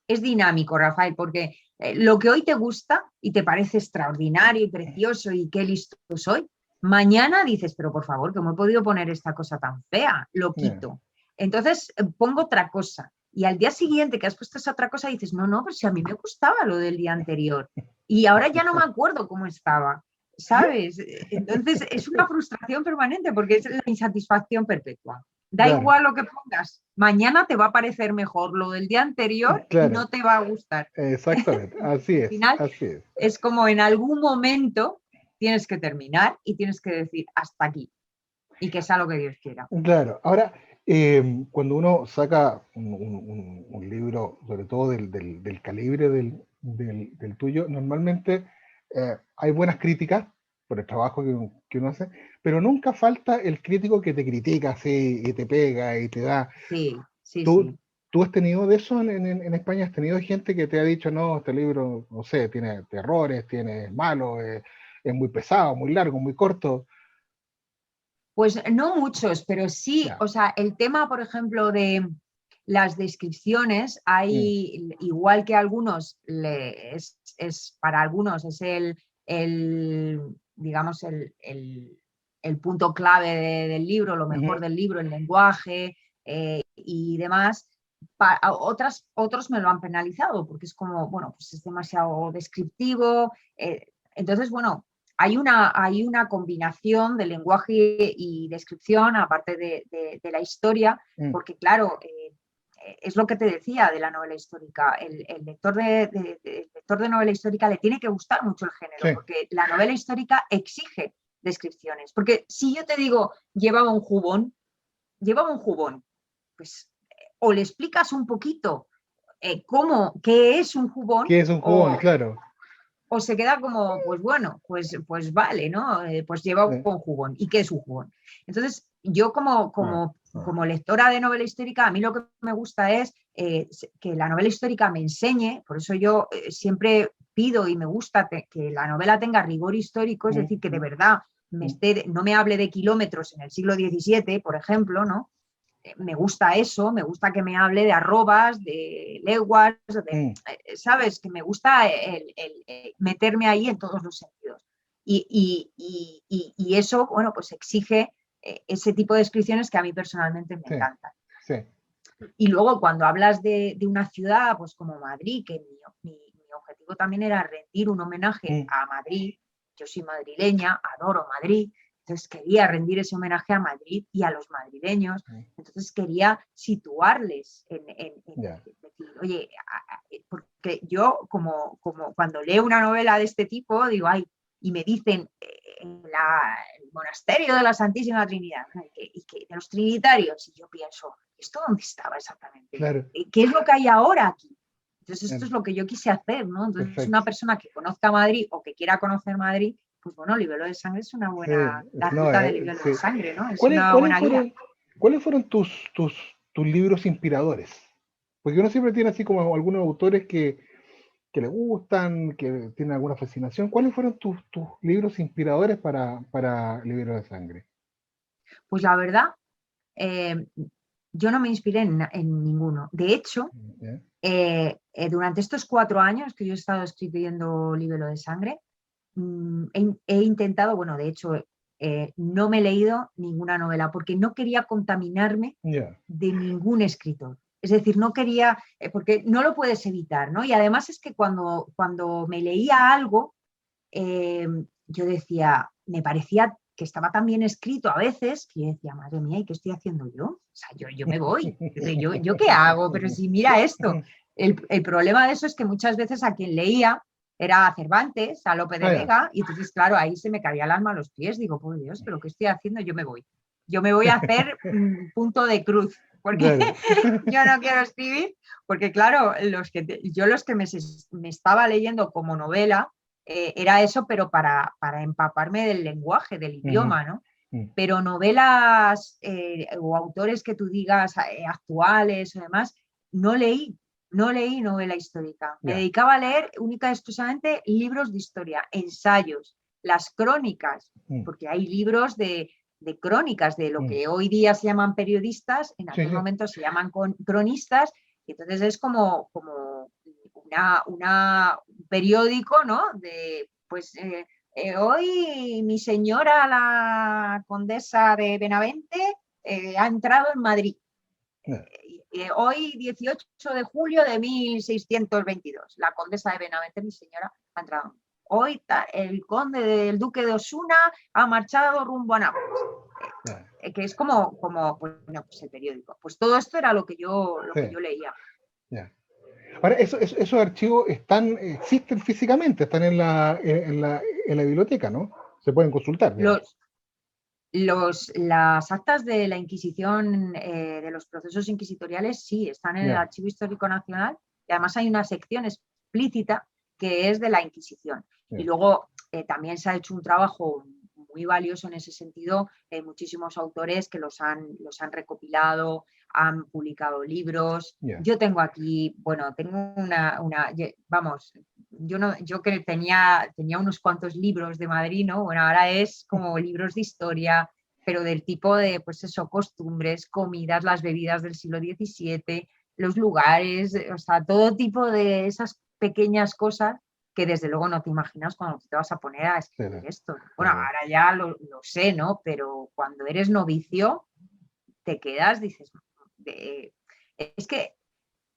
Speaker 1: es dinámico, Rafael, porque lo que hoy te gusta y te parece extraordinario y precioso y qué listo soy, mañana dices, pero por favor, ¿cómo he podido poner esta cosa tan fea? Lo
Speaker 2: Yeah.
Speaker 1: quito. Entonces pongo otra cosa. Y al día siguiente que has puesto esa otra cosa dices, no, pero si a mí me gustaba lo del día anterior. Y ahora ya no me acuerdo cómo estaba. ¿Sabes? Entonces es una frustración permanente porque es la insatisfacción perpetua. Da
Speaker 2: Claro,
Speaker 1: igual lo que pongas, mañana te va a parecer mejor lo del día anterior y
Speaker 2: claro,
Speaker 1: no te va a gustar.
Speaker 2: exactamente, así
Speaker 1: Al
Speaker 2: es,
Speaker 1: final
Speaker 2: así es.
Speaker 1: es como en algún momento tienes que terminar y tienes que decir hasta aquí y que sea lo que Dios quiera.
Speaker 2: Claro, ahora, cuando uno saca un libro, sobre todo del calibre del tuyo, normalmente hay buenas críticas por el trabajo que uno hace, pero nunca falta el crítico que te critica así y te pega y te da.
Speaker 1: Sí, sí,
Speaker 2: ¿Tú,
Speaker 1: sí.
Speaker 2: tú has tenido de eso en España? ¿Has tenido gente que te ha dicho, no, este libro, no sé, tiene errores, tiene malo, es muy pesado, muy largo, muy corto?
Speaker 1: Pues no muchos, pero sí,
Speaker 2: Ya.
Speaker 1: o sea, el tema, por ejemplo, de las descripciones,
Speaker 2: Mm,
Speaker 1: hay, igual que algunos, para algunos es digamos, el punto clave del libro, lo
Speaker 2: ujú,
Speaker 1: mejor del libro, el lenguaje y demás. Otros me lo han penalizado porque es como, bueno, pues es demasiado descriptivo. Entonces, bueno, hay una combinación de lenguaje y descripción, aparte de la historia,
Speaker 2: mm,
Speaker 1: porque claro, es lo que te decía de la novela histórica. El lector el lector de novela histórica le tiene que gustar mucho el género,
Speaker 2: sí.
Speaker 1: porque la novela histórica exige descripciones. Porque si yo te digo llevaba un jubón, pues o le explicas un poquito ¿qué es un jubón?
Speaker 2: ¿Qué es un jubón? Claro.
Speaker 1: O se queda como, pues bueno, pues vale, ¿no? Pues lleva un jubón. ¿Y qué es un jubón? Entonces, yo como lectora de novela histórica, a mí lo que me gusta es que la novela histórica me enseñe, por eso yo siempre pido y me gusta que la novela tenga rigor histórico, es decir, que de verdad no me hable de kilómetros en el siglo XVII, por ejemplo, ¿no? Me gusta eso, me gusta que me hable de arrobas, de leguas, ¿sabes? Que me gusta el meterme ahí en todos los sentidos. Y eso, bueno, pues exige ese tipo de descripciones que a mí personalmente me encantan.
Speaker 2: Sí.
Speaker 1: Y luego cuando hablas de una ciudad, pues como Madrid, que mi objetivo también era rendir un homenaje a Madrid. Yo soy madrileña, adoro Madrid. Entonces quería rendir ese homenaje a Madrid y a los madrileños. Entonces quería situarles decir, oye, porque yo como cuando leo una novela de este tipo, digo, ay, y me dicen el monasterio de la Santísima Trinidad, ¿no? y que de los trinitarios, y yo pienso, ¿esto dónde estaba exactamente?
Speaker 2: Claro.
Speaker 1: ¿Qué es lo que hay ahora aquí? Entonces esto es lo que yo quise hacer, ¿no? Entonces
Speaker 2: Perfecto.
Speaker 1: Una persona que conozca Madrid o que quiera conocer Madrid, pues bueno, Libelo de Sangre es una buena, la ruta de Libelo de Sangre, ¿no? Es una buena guía.
Speaker 2: ¿Cuáles fueron tus libros inspiradores? Porque uno siempre tiene así como algunos autores que le gustan, que tienen alguna fascinación. ¿Cuáles fueron tus libros inspiradores para Libelo de Sangre?
Speaker 1: Pues la verdad, yo no me inspiré en ninguno. De hecho, durante estos 4 años que yo he estado escribiendo Libelo de Sangre, he intentado, bueno, de hecho, no me he leído ninguna novela porque no quería contaminarme de ningún escritor. Es decir, no quería, porque no lo puedes evitar, ¿no? Y además es que cuando me leía algo, yo decía, me parecía que estaba tan bien escrito a veces que yo decía, madre mía, ¿y qué estoy haciendo yo? O sea, yo me voy. ¿Yo qué hago? Pero si mira esto. El problema de eso es que muchas veces a quien leía era a Cervantes, a Lope de Vega, y entonces, claro, ahí se me caía el alma a los pies. Digo, por Dios, ¿pero qué estoy haciendo? Yo me voy. Yo me voy a hacer punto de cruz, porque yo no quiero escribir, porque claro, los que me estaba leyendo como novela, era eso, pero para empaparme del lenguaje, del idioma, ¿no? Pero novelas o autores que tú digas actuales o demás, no leí novela histórica. Me dedicaba a leer única y exclusivamente libros de historia, ensayos, las crónicas, porque hay libros de crónicas de lo que hoy día se llaman periodistas, en aquel momento se llaman cronistas, y entonces es como un periódico, ¿no? De, pues, hoy mi señora, la condesa de Benavente, ha entrado en Madrid. Hoy, 18 de julio de 1622, la condesa de Benavente, mi señora, ha entrado. Hoy el conde del duque de Osuna ha marchado rumbo a Nápoles. Que es como pues el periódico. Pues todo esto era lo que yo leía.
Speaker 2: Ahora, esos archivos existen físicamente, están en la biblioteca, ¿no? Se pueden consultar.
Speaker 1: Las actas de la Inquisición, de los procesos inquisitoriales, sí, están en el Archivo Histórico Nacional, y además hay una sección explícita que es de la Inquisición. Y luego también se ha hecho un trabajo muy valioso en ese sentido, muchísimos autores que los han recopilado, han publicado libros. Yo tengo aquí, bueno, tengo vamos, yo que tenía unos cuantos libros de Madrid, ¿no? Bueno, ahora es como libros de historia, pero del tipo de, pues eso, costumbres, comidas, las bebidas del siglo XVII, los lugares, o sea, todo tipo de esas pequeñas cosas que desde luego no te imaginas cuando te vas a poner a escribir esto. Bueno, ahora ya lo sé, ¿no? Pero cuando eres novicio, te quedas, dices, es que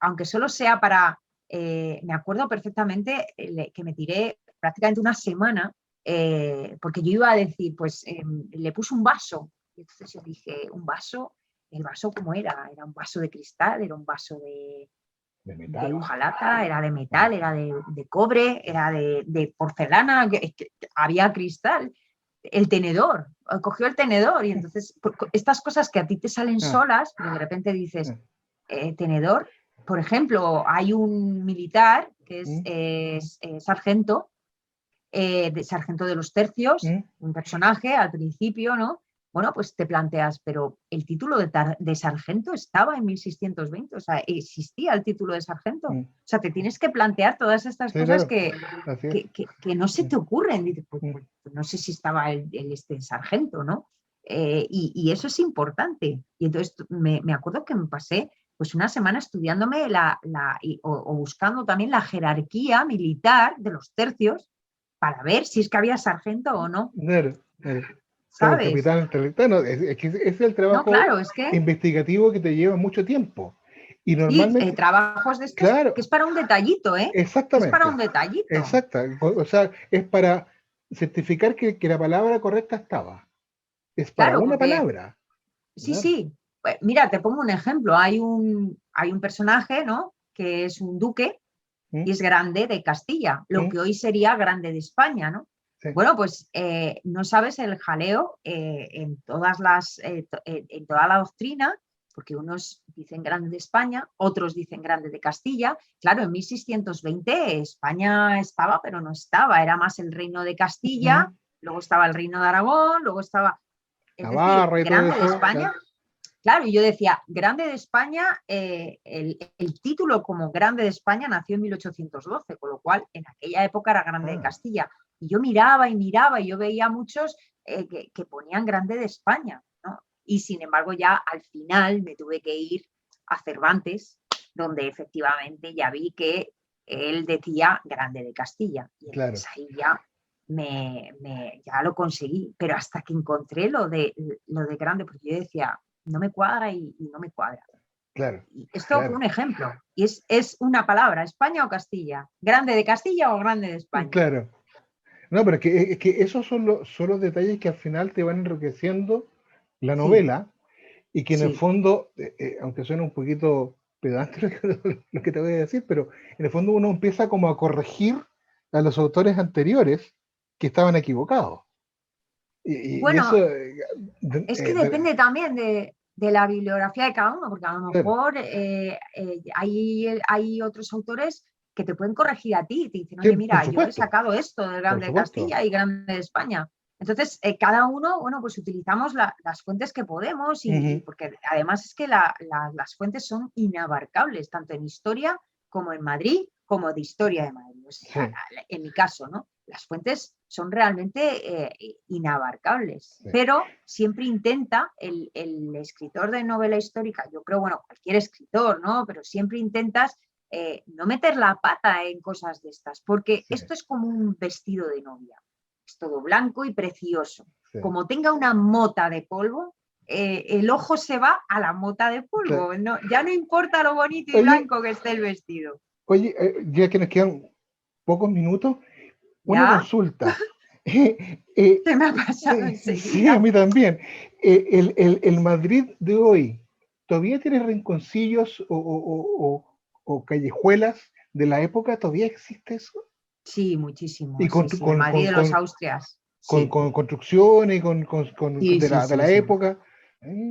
Speaker 1: aunque solo sea para, me acuerdo perfectamente que me tiré prácticamente una semana, porque yo iba a decir, pues le puse un vaso, y entonces yo dije, ¿un vaso? ¿El vaso cómo era? ¿Era un vaso de cristal? ¿Era un vaso de hojalata? ¿Era de metal? ¿Era de cobre? ¿Era de porcelana? Había cristal. El tenedor, cogió el tenedor, y entonces estas cosas que a ti te salen solas, pero de repente dices, tenedor, por ejemplo, hay un militar que es sargento, sargento de los tercios, un personaje al principio, ¿no? Bueno, pues te planteas, pero el título de sargento estaba en 1620, o sea, existía el título de sargento. O sea, te tienes que plantear todas estas cosas
Speaker 2: claro,
Speaker 1: que no se te ocurren. Dices, pues no sé si estaba este sargento, ¿no? Y eso es importante. Y entonces me acuerdo que me pasé pues una semana estudiándome o buscando también la jerarquía militar de los tercios para ver si es que había sargento o no.
Speaker 2: Claro, claro, el
Speaker 1: ¿Sabes?
Speaker 2: capitán intelectual, no, es que ese es el
Speaker 1: No,
Speaker 2: trabajo
Speaker 1: claro, es que
Speaker 2: investigativo que te lleva mucho tiempo. Y
Speaker 1: sí,
Speaker 2: normalmente,
Speaker 1: trabajos de estos
Speaker 2: claro,
Speaker 1: que es para un detallito, ¿eh? Que es para
Speaker 2: exactamente,
Speaker 1: un detallito.
Speaker 2: exacta. O sea, es para certificar que la palabra correcta estaba. Es para
Speaker 1: Claro,
Speaker 2: una
Speaker 1: porque
Speaker 2: palabra.
Speaker 1: sí,
Speaker 2: Claro.
Speaker 1: sí. Pues, mira, te pongo un ejemplo. Hay un personaje, ¿no? Que es un duque
Speaker 2: ¿Mm?
Speaker 1: y es grande de Castilla, lo
Speaker 2: ¿Mm?
Speaker 1: que hoy sería grande de España, ¿no?
Speaker 2: Sí.
Speaker 1: Bueno, pues no sabes el jaleo en toda la doctrina, porque unos dicen grande de España, otros dicen grande de Castilla. Claro, en 1620 España estaba, pero no estaba, era más el reino de Castilla,
Speaker 2: ¿Mm?
Speaker 1: luego estaba el reino de Aragón, luego estaba, es decir,
Speaker 2: Navarra y todo
Speaker 1: grande de
Speaker 2: eso.
Speaker 1: España.
Speaker 2: Claro.
Speaker 1: Claro, y yo decía, Grande de España, el título como Grande de España nació en 1812, con lo cual en aquella época era Grande de
Speaker 2: Ah,
Speaker 1: Castilla. Y yo miraba y miraba y yo veía muchos que ponían Grande de España, ¿no? Y sin embargo ya al final me tuve que ir a Cervantes, donde efectivamente ya vi que él decía Grande de Castilla. Y
Speaker 2: claro,
Speaker 1: entonces ahí ya ya lo conseguí, pero hasta que encontré lo de grande, porque yo decía, no me cuadra y no me cuadra.
Speaker 2: claro,
Speaker 1: Y esto fue
Speaker 2: claro,
Speaker 1: un ejemplo. Y es una palabra, España o Castilla. ¿Grande de Castilla o grande de España?
Speaker 2: claro. No, pero es que esos son los detalles que al final te van enriqueciendo la
Speaker 1: Sí,
Speaker 2: novela y que en el
Speaker 1: sí.
Speaker 2: fondo, aunque suene un poquito pedante lo que te voy a decir, pero en el fondo uno empieza como a corregir a los autores anteriores que estaban equivocados. Y eso,
Speaker 1: Bueno, es que depende también de la bibliografía de cada uno, porque a lo
Speaker 2: claro,
Speaker 1: mejor hay otros autores que te pueden corregir a ti y te dicen,
Speaker 2: sí,
Speaker 1: oye, mira, yo he sacado esto del
Speaker 2: por
Speaker 1: Grande de
Speaker 2: supuesto,
Speaker 1: Castilla y Grande de España. Entonces, cada uno, bueno, pues utilizamos las fuentes que podemos y
Speaker 2: ujú,
Speaker 1: porque además es que las fuentes son inabarcables, tanto en historia como en Madrid, como de historia de Madrid. O sea,
Speaker 2: sí,
Speaker 1: en mi caso, ¿no? Las fuentes son realmente inabarcables,
Speaker 2: sí,
Speaker 1: pero siempre intenta el escritor de novela histórica, yo creo, bueno, cualquier escritor, ¿no? Pero siempre intentas no meter la pata en cosas de estas, porque
Speaker 2: sí,
Speaker 1: esto es como un vestido de novia, es todo blanco y precioso.
Speaker 2: sí,
Speaker 1: Como tenga una mota de polvo, el ojo se va a la mota de
Speaker 2: claro.
Speaker 1: polvo, no, ya no importa lo bonito y
Speaker 2: Oye,
Speaker 1: blanco que esté el vestido.
Speaker 2: oye, ya que nos quedan pocos minutos, una
Speaker 1: ¿Ya?
Speaker 2: consulta. Eh,
Speaker 1: Se me ha pasado
Speaker 2: sí, a
Speaker 1: enseguida.
Speaker 2: mí también. El Madrid de hoy, ¿todavía tiene rinconcillos o callejuelas de la época? ¿Todavía existe eso?
Speaker 1: Sí,
Speaker 2: Y
Speaker 1: muchísimo, sí, sí, el Madrid de los Austrias, sí,
Speaker 2: con construcciones
Speaker 1: sí, sí,
Speaker 2: de
Speaker 1: sí,
Speaker 2: la
Speaker 1: sí.
Speaker 2: época.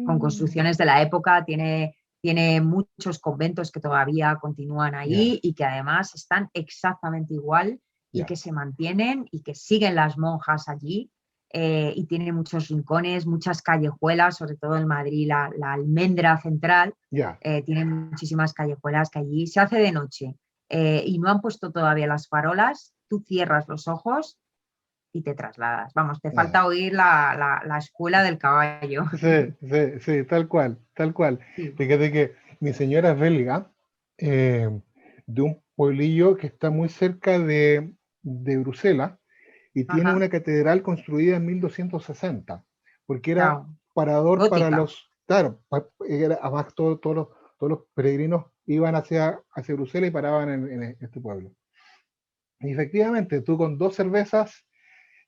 Speaker 1: Con
Speaker 2: Mm,
Speaker 1: construcciones de la época, tiene muchos conventos que todavía continúan
Speaker 2: ya,
Speaker 1: ahí y que además están exactamente igual y
Speaker 2: ya,
Speaker 1: que se mantienen y que siguen las monjas allí. Y tiene muchos rincones, muchas callejuelas, sobre todo en Madrid, la Almendra Central,
Speaker 2: ya.
Speaker 1: tiene muchísimas callejuelas que allí se hace de noche y no han puesto todavía las farolas, tú cierras los ojos y te trasladas. Vamos, te
Speaker 2: Ah,
Speaker 1: falta oír la escuela del caballo.
Speaker 2: sí, sí, sí, tal cual, tal cual.
Speaker 1: Sí.
Speaker 2: Fíjate que mi señora es belga, eh, de un pueblillo que está muy cerca de Bruselas, y tiene
Speaker 1: Ajá,
Speaker 2: una catedral construida en 1260, porque era
Speaker 1: claro,
Speaker 2: parador para
Speaker 1: gótica,
Speaker 2: los, claro, además todos los peregrinos iban hacia Bruselas y paraban en este pueblo. Y efectivamente, tú con dos cervezas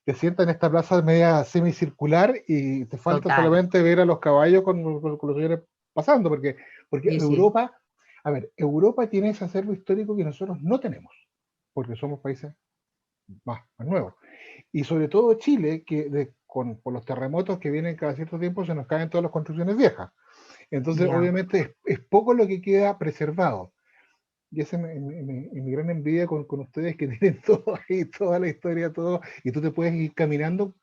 Speaker 2: te sientas en esta plaza media semicircular y te falta
Speaker 1: total.
Speaker 2: solamente ver a los caballos con los señores pasando, porque
Speaker 1: Sí, sí,
Speaker 2: Europa, a ver, Europa tiene ese acervo histórico que nosotros no tenemos, porque somos países más nuevos. Y sobre todo Chile, que por los terremotos que vienen cada cierto tiempo se nos caen todas las construcciones viejas. Entonces,
Speaker 1: ya.
Speaker 2: obviamente, es poco lo que queda preservado. y esa es mi gran envidia con ustedes que tienen todo ahí, toda la historia, todo, y tú te puedes ir caminando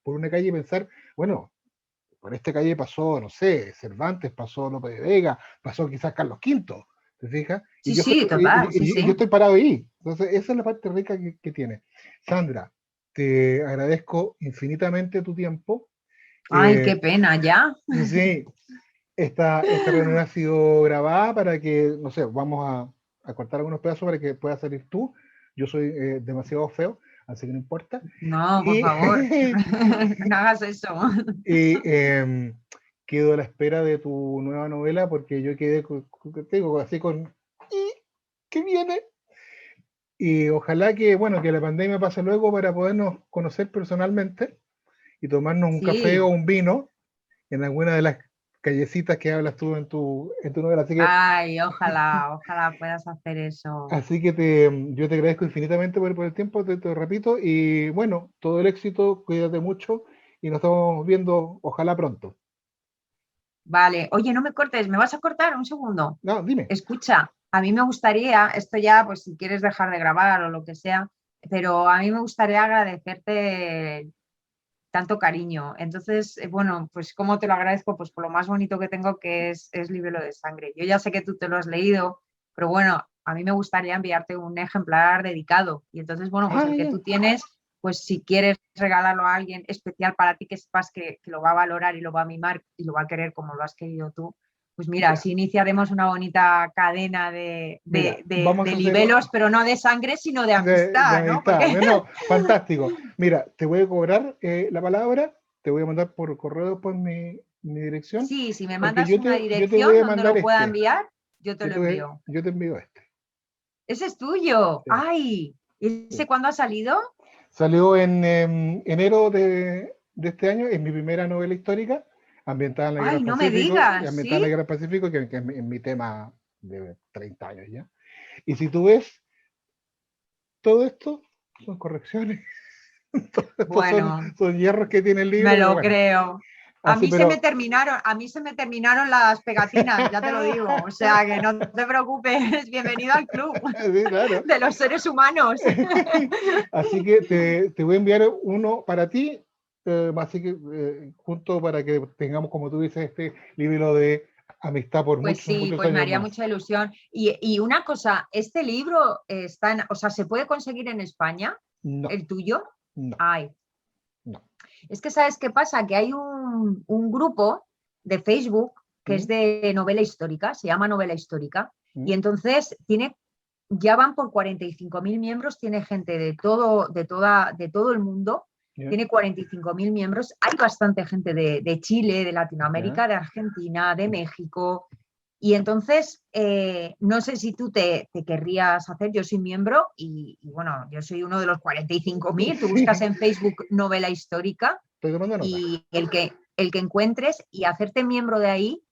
Speaker 2: por una calle y pensar, bueno, por esta calle pasó, no sé, Cervantes, pasó Lope de Vega, pasó quizás Carlos V, ¿te fijas?
Speaker 1: Sí, sí, total, sí,
Speaker 2: Y yo
Speaker 1: sí.
Speaker 2: estoy parado ahí. Entonces, esa es la parte rica que tiene. Sandra, te agradezco infinitamente tu tiempo.
Speaker 1: Ay,
Speaker 2: Eh,
Speaker 1: qué pena, ya.
Speaker 2: sí, esta reunión ha sido grabada para que, no sé, vamos a cortar algunos pedazos para que puedas salir tú. Yo soy demasiado feo, así que no importa.
Speaker 1: No, por
Speaker 2: Y,
Speaker 1: favor, no hagas eso.
Speaker 2: y quedo a la espera de tu nueva novela porque yo quedé, te digo, así con, ¿y qué viene? Y ojalá que, bueno, que la pandemia pase luego para podernos conocer personalmente y tomarnos un café o
Speaker 1: Sí.
Speaker 2: un vino en alguna de las callecitas que hablas tú en tu novela.
Speaker 1: Ay, ojalá, ojalá puedas hacer eso.
Speaker 2: Así que yo te agradezco infinitamente por el tiempo, te repito, y bueno, todo el éxito, cuídate mucho y nos estamos viendo, ojalá pronto.
Speaker 1: Vale, oye, no me cortes, ¿me vas a cortar un segundo?
Speaker 2: No, dime.
Speaker 1: Escucha, a mí me gustaría, esto ya, pues si quieres dejar de grabar o lo que sea, pero a mí me gustaría agradecerte tanto cariño. Entonces, bueno, pues ¿cómo te lo agradezco? Pues por lo más bonito que tengo, que es Libelo de Sangre. Yo ya sé que tú te lo has leído, pero bueno, a mí me gustaría enviarte un ejemplar dedicado. Y entonces, bueno, pues
Speaker 2: Ah,
Speaker 1: el que
Speaker 2: ya.
Speaker 1: tú tienes, pues si quieres regalarlo a alguien especial para ti, que sepas que lo va a valorar y lo va a mimar y lo va a querer como lo has querido tú, pues mira,
Speaker 2: Ya.
Speaker 1: así iniciaremos una bonita cadena
Speaker 2: Mira, vamos
Speaker 1: de
Speaker 2: a hacer
Speaker 1: libelos, pero no de sangre, sino de
Speaker 2: de
Speaker 1: amistad, ¿no?
Speaker 2: amistad.
Speaker 1: Porque
Speaker 2: No, fantástico. Mira, te voy a cobrar la palabra, te voy a mandar por correo después mi dirección,
Speaker 1: sí, si me
Speaker 2: porque
Speaker 1: mandas una
Speaker 2: yo te voy
Speaker 1: dirección
Speaker 2: a
Speaker 1: donde
Speaker 2: mandar
Speaker 1: lo pueda
Speaker 2: este.
Speaker 1: enviar, yo te lo envío.
Speaker 2: Yo te envío este.
Speaker 1: Ese es tuyo.
Speaker 2: Sí,
Speaker 1: ¡Ay! ¿Ese
Speaker 2: sí.
Speaker 1: cuándo ha salido?
Speaker 2: Salió en enero de este año, es mi primera novela histórica, ambientada en la Guerra del
Speaker 1: ¡Ay, no me
Speaker 2: Pacífico,
Speaker 1: digas!
Speaker 2: ambientada en
Speaker 1: ¿Sí?
Speaker 2: la Guerra del Pacífico, que es mi tema de 30 años ya. Y si tú ves, todo esto son correcciones, todo esto
Speaker 1: Bueno,
Speaker 2: son hierros que tiene el
Speaker 1: me
Speaker 2: libro, que
Speaker 1: lo
Speaker 2: bueno,
Speaker 1: creo.
Speaker 2: así pero...
Speaker 1: A mí se me terminaron las pegatinas, ya te lo digo. O sea que no te preocupes, bienvenido al club
Speaker 2: Sí, claro.
Speaker 1: de los seres humanos.
Speaker 2: Así que te voy a enviar uno para ti, así que junto para que tengamos, como tú dices, este libro de amistad por
Speaker 1: Pues
Speaker 2: muchos,
Speaker 1: sí,
Speaker 2: muchos
Speaker 1: pues me
Speaker 2: años
Speaker 1: haría
Speaker 2: más.
Speaker 1: mucha ilusión. Y una cosa, ¿este libro está o sea, se puede conseguir en España?
Speaker 2: No,
Speaker 1: ¿El tuyo?
Speaker 2: no,
Speaker 1: Ay,
Speaker 2: no.
Speaker 1: es que ¿sabes qué pasa? Que hay un grupo de Facebook que es
Speaker 2: ¿Mm?
Speaker 1: de novela histórica, se llama Novela Histórica, y
Speaker 2: ¿Mm?
Speaker 1: entonces ya van por 45.000 miembros, tiene gente de todo el mundo,
Speaker 2: ¿Ya?
Speaker 1: tiene 45.000 miembros, hay bastante gente de Chile, de
Speaker 2: ¿Ya?
Speaker 1: Latinoamérica, de Argentina, de México, y entonces, no sé si tú te querrías hacer, yo soy miembro y bueno, yo soy uno de los 45.000, tú buscas
Speaker 2: Sí,
Speaker 1: en Facebook novela histórica
Speaker 2: estoy tomando nota.
Speaker 1: y el que encuentres y hacerte miembro de ahí,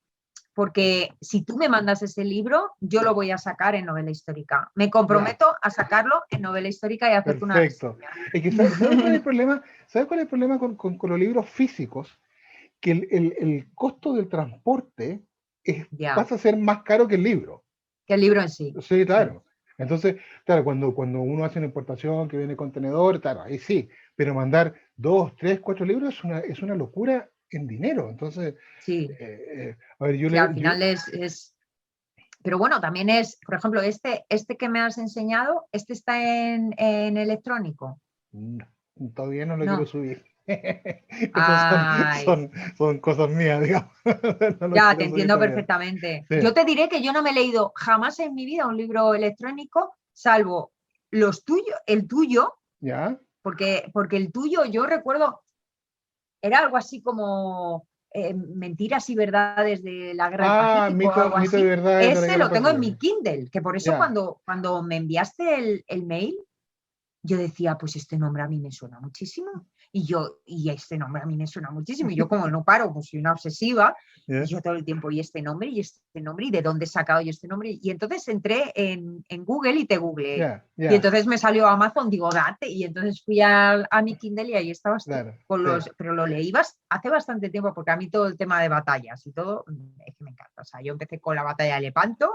Speaker 1: porque si tú me mandas ese libro, yo lo voy a sacar en novela histórica. Me
Speaker 2: Ya,
Speaker 1: comprometo a sacarlo en novela histórica y a hacerte una
Speaker 2: perfecto.
Speaker 1: reseña.
Speaker 2: Es que, ¿sabes cuál es el problema? ¿Sabes cuál es el problema con los libros físicos? Que el costo del transporte
Speaker 1: Ya,
Speaker 2: pasa a ser más caro que el libro.
Speaker 1: que el libro en sí.
Speaker 2: Sí,
Speaker 1: Sí.
Speaker 2: claro. Entonces, claro, cuando uno hace una importación que viene contenedor, claro, ahí sí, pero mandar 2, 3, 4 libros es una locura en dinero. Entonces,
Speaker 1: Sí,
Speaker 2: a ver,
Speaker 1: sí, al final pero bueno, también es, por ejemplo, este que me has enseñado, este está en electrónico.
Speaker 2: no, todavía no lo quiero
Speaker 1: No.
Speaker 2: subir. Esos
Speaker 1: Ay,
Speaker 2: son cosas mías, digamos. No lo
Speaker 1: ya, te
Speaker 2: quiero subir
Speaker 1: entiendo
Speaker 2: todavía.
Speaker 1: perfectamente.
Speaker 2: Sí,
Speaker 1: Yo te diré que yo no me he leído jamás en mi vida un libro electrónico, salvo los tuyos, el tuyo,
Speaker 2: ¿ya?
Speaker 1: porque el tuyo, yo recuerdo, era algo así como Mentiras y verdades de la Guerra del
Speaker 2: Ah,
Speaker 1: Pacífico o algo
Speaker 2: mito de
Speaker 1: así.
Speaker 2: verdades de la
Speaker 1: Ese
Speaker 2: Guerra
Speaker 1: lo tengo en mi
Speaker 2: Pacífica.
Speaker 1: Kindle, que por eso
Speaker 2: Ya.
Speaker 1: cuando me enviaste el mail, yo decía, pues este nombre a mí me suena muchísimo. Y este nombre a mí me suena muchísimo. Y yo como no paro, pues soy una obsesiva. Y yo todo el tiempo, y este nombre, y de dónde he sacado yo este nombre. Y entonces entré en Google y te googleé. Y entonces me salió Amazon, digo, date. Y entonces fui a mi Kindle y ahí estabas tú.
Speaker 2: Claro,
Speaker 1: Pero lo leí hace bastante tiempo, porque a mí todo el tema de batallas y todo, es que me encanta. O sea, yo empecé con la batalla de Lepanto,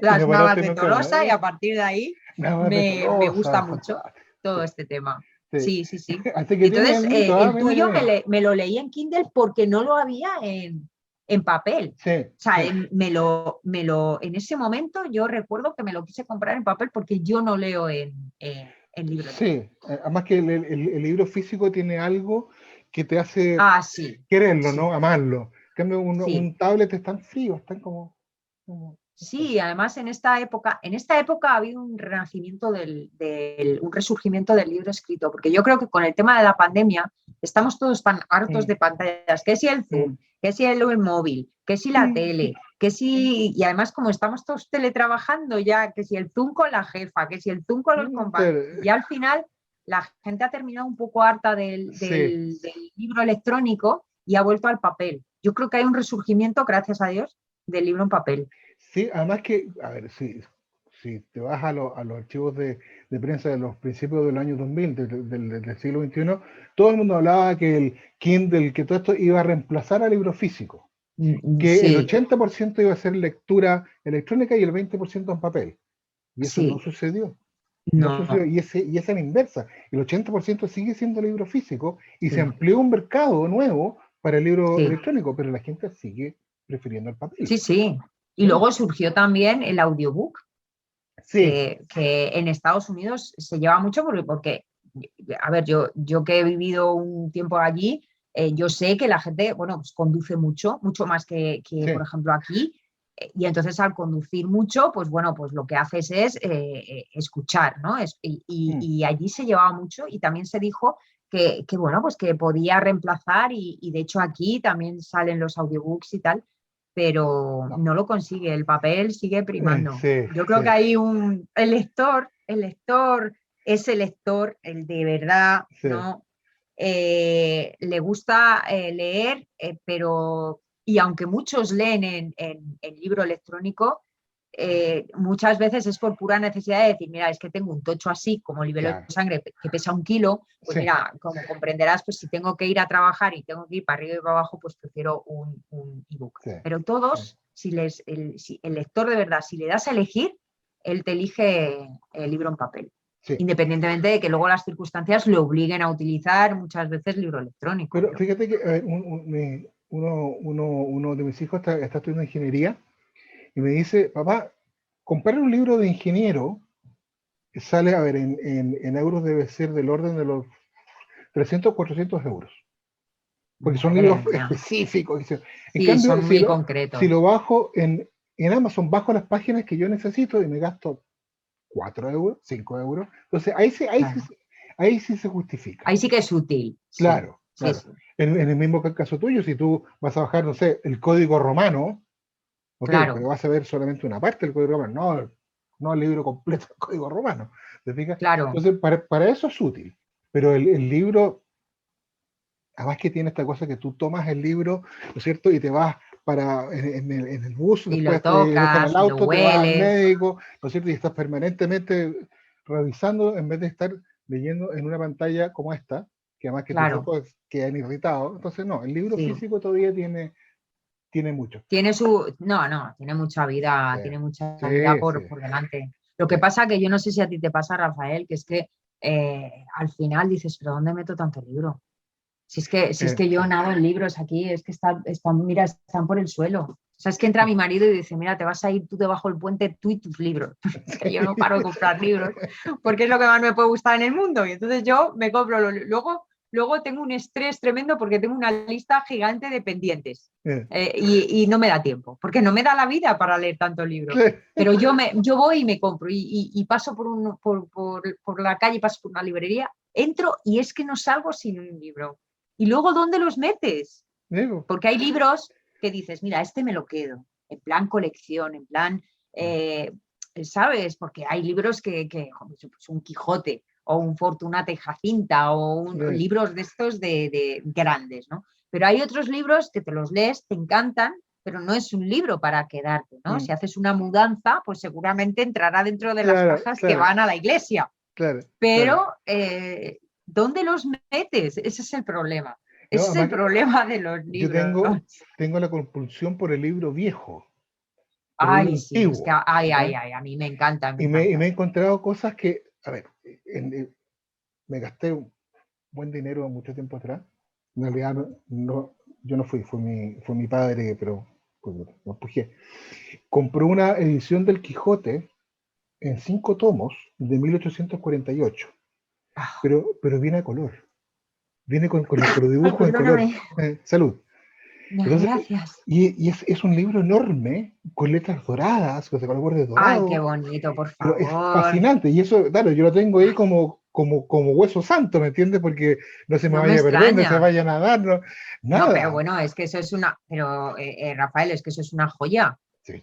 Speaker 2: y
Speaker 1: las
Speaker 2: no
Speaker 1: navas
Speaker 2: paraste
Speaker 1: de
Speaker 2: nunca más.
Speaker 1: Tolosa, y a partir de ahí
Speaker 2: Navas de
Speaker 1: me
Speaker 2: Tolosa,
Speaker 1: gusta mucho
Speaker 2: fantástico.
Speaker 1: todo
Speaker 2: Sí,
Speaker 1: este tema.
Speaker 2: sí.
Speaker 1: Sí, sí, sí.
Speaker 2: Así que tienes
Speaker 1: Entonces,
Speaker 2: el mito,
Speaker 1: el
Speaker 2: mira qué
Speaker 1: tuyo
Speaker 2: bien.
Speaker 1: me lo leí en Kindle porque no lo había en papel.
Speaker 2: Sí,
Speaker 1: O sea,
Speaker 2: sí.
Speaker 1: en ese momento yo recuerdo que me lo quise comprar en papel porque yo no leo en libro
Speaker 2: Sí,
Speaker 1: electrónico.
Speaker 2: además que el libro físico tiene algo que te hace
Speaker 1: Ah, sí,
Speaker 2: quererlo,
Speaker 1: sí,
Speaker 2: ¿no? Amarlo. En cambio,
Speaker 1: sí.
Speaker 2: un tablet es tan frío, están no sé.
Speaker 1: Sí, además en esta época ha habido un renacimiento un resurgimiento del libro escrito, porque yo creo que con el tema de la pandemia estamos todos tan hartos
Speaker 2: Mm,
Speaker 1: de pantallas, que si el
Speaker 2: mm,
Speaker 1: Zoom, que si el móvil, que si la
Speaker 2: mm,
Speaker 1: tele, y además como estamos todos teletrabajando ya, que si el Zoom con la jefa, que si el Zoom con los compañeros,
Speaker 2: pero,
Speaker 1: y al final la gente ha terminado un poco harta
Speaker 2: sí,
Speaker 1: del libro electrónico y ha vuelto al papel. Yo creo que hay un resurgimiento, gracias a Dios, del libro en papel.
Speaker 2: sí, además que, a ver, si te vas a los archivos de prensa de los principios del año 2000, del siglo XXI, todo el mundo hablaba que el Kindle, que todo esto iba a reemplazar al libro físico, que el
Speaker 1: Sí,
Speaker 2: 80% iba a ser lectura electrónica y el 20% en papel. Y eso no
Speaker 1: sí,
Speaker 2: sucedió. No sucedió.
Speaker 1: no,
Speaker 2: Y esa es la inversa. El 80% sigue siendo libro físico y se
Speaker 1: sí,
Speaker 2: amplió un mercado nuevo para el libro
Speaker 1: sí,
Speaker 2: electrónico, pero la gente sigue prefiriendo el papel.
Speaker 1: sí, sí. Y
Speaker 2: ¿Sí?
Speaker 1: luego surgió también el audiobook,
Speaker 2: Sí,
Speaker 1: que en Estados Unidos se lleva mucho porque a ver, yo que he vivido un tiempo allí, yo sé que la gente, bueno, pues conduce mucho, mucho más por
Speaker 2: sí.
Speaker 1: ejemplo, aquí. Y entonces al conducir mucho, pues bueno, pues lo que haces es escuchar, ¿no?
Speaker 2: Mm.
Speaker 1: Y allí se llevaba mucho y también se dijo bueno, pues que podía reemplazar y de hecho aquí también salen los audiobooks y tal, pero
Speaker 2: No.
Speaker 1: no lo consigue, el papel sigue primando.
Speaker 2: Sí,
Speaker 1: Yo creo que
Speaker 2: sí,
Speaker 1: hay el lector es el lector, el de verdad,
Speaker 2: sí.
Speaker 1: ¿no? Le gusta leer, pero, y aunque muchos leen en libro electrónico, muchas veces es por pura necesidad de decir, mira, es que tengo un tocho así, como el nivel de
Speaker 2: Claro.
Speaker 1: sangre que pesa 1 kilo, pues
Speaker 2: Sí,
Speaker 1: mira, como comprenderás, pues si tengo que ir a trabajar y tengo que ir para arriba y para abajo, pues prefiero un ebook.
Speaker 2: sí,
Speaker 1: Pero
Speaker 2: sí,
Speaker 1: todos, si el lector de verdad, si le das a elegir, él te elige el libro en papel,
Speaker 2: sí.
Speaker 1: independientemente de que luego las circunstancias le obliguen a utilizar muchas veces libro electrónico.
Speaker 2: Pero fíjate que uno de mis hijos está estudiando ingeniería y me dice, papá, comprar un libro de ingeniero sale, a ver, en euros debe ser del orden de los 300, 400 euros. Porque son
Speaker 1: Madre
Speaker 2: libros
Speaker 1: mía.
Speaker 2: específicos. En
Speaker 1: Sí,
Speaker 2: cambio,
Speaker 1: son muy
Speaker 2: si
Speaker 1: concretos.
Speaker 2: lo bajo en Amazon, bajo las páginas que yo necesito y me gasto 4 euros, 5 euros, entonces
Speaker 1: Claro.
Speaker 2: ahí sí se justifica.
Speaker 1: Ahí sí que es útil. Sí,
Speaker 2: Claro,
Speaker 1: sí,
Speaker 2: claro.
Speaker 1: sí.
Speaker 2: En el mismo caso tuyo, si tú vas a bajar, no sé, el código romano, ok, pero
Speaker 1: Claro,
Speaker 2: vas a ver solamente una parte del código romano, no el libro completo del código romano. ¿Te fijas?
Speaker 1: claro.
Speaker 2: Entonces, para eso es útil. Pero el libro, además que tiene esta cosa que tú tomas el libro, ¿no es cierto? Y te vas en el bus,
Speaker 1: Y lo
Speaker 2: después te dejan el
Speaker 1: tocas y lo
Speaker 2: auto, te vas al
Speaker 1: hueles.
Speaker 2: médico, ¿no es cierto? Y estás permanentemente revisando en vez de estar leyendo en una pantalla como esta, que además que tus
Speaker 1: Claro,
Speaker 2: ojos quedan irritados. Entonces, no, el libro
Speaker 1: sí.
Speaker 2: físico todavía tiene mucho.
Speaker 1: No, tiene mucha vida
Speaker 2: Sí, sí,
Speaker 1: por delante. Lo
Speaker 2: sí.
Speaker 1: que pasa que yo no sé si a ti te pasa, Rafael, que es que al final dices, pero ¿dónde meto tanto libro? Si es que
Speaker 2: Sí.
Speaker 1: yo nado en libros aquí, es que mira, están por el suelo. O sea, es que entra mi marido y dice, mira, te vas a ir tú debajo del puente, tú y tus libros. Es que yo no paro de comprar libros, porque es lo que más me puede gustar en el mundo. Y entonces yo me compro, luego tengo un estrés tremendo porque tengo una lista gigante de pendientes. Y no me da tiempo, porque no me da la vida para leer tanto libro. Pero yo voy y me compro y paso por la calle, paso por una librería, entro y es que no salgo sin un libro. Y luego, ¿dónde los metes?
Speaker 2: Digo,
Speaker 1: Porque hay libros que dices, mira, este me lo quedo, en plan colección, en plan, ¿sabes? Porque hay libros joder, pues un Quijote o un Fortunata y Jacinta, o libros de estos de grandes, ¿no? Pero hay otros libros que te los lees, te encantan, pero no es un libro para quedarte, ¿no? Si haces una mudanza, pues seguramente entrará dentro de las cajas que van a la iglesia. Pero, ¿dónde los metes? Ese es el problema. Ese es el problema de los libros.
Speaker 2: Yo tengo la compulsión por el libro viejo.
Speaker 1: Ay, sí, antiguo, es que a mí me encanta.
Speaker 2: Y me he encontrado cosas que, a ver, me gasté un buen dinero mucho tiempo atrás. En realidad, yo no fui, fue mi padre, pero pues, lo empujé. Compró una edición del Quijote en 5 tomos de 1848, pero viene a color. Viene con los dibujos en color. Salud. Entonces, gracias. Y es un libro enorme, con letras doradas, con bordes dorados.
Speaker 1: Ay, qué bonito, por favor.
Speaker 2: Pero es fascinante, y eso, claro, yo lo tengo ahí como hueso santo, ¿me entiendes? Porque no se me vaya a perder, no se vaya a nadar, nada.
Speaker 1: No, pero bueno, es que eso es Rafael, es que eso es una joya. Sí,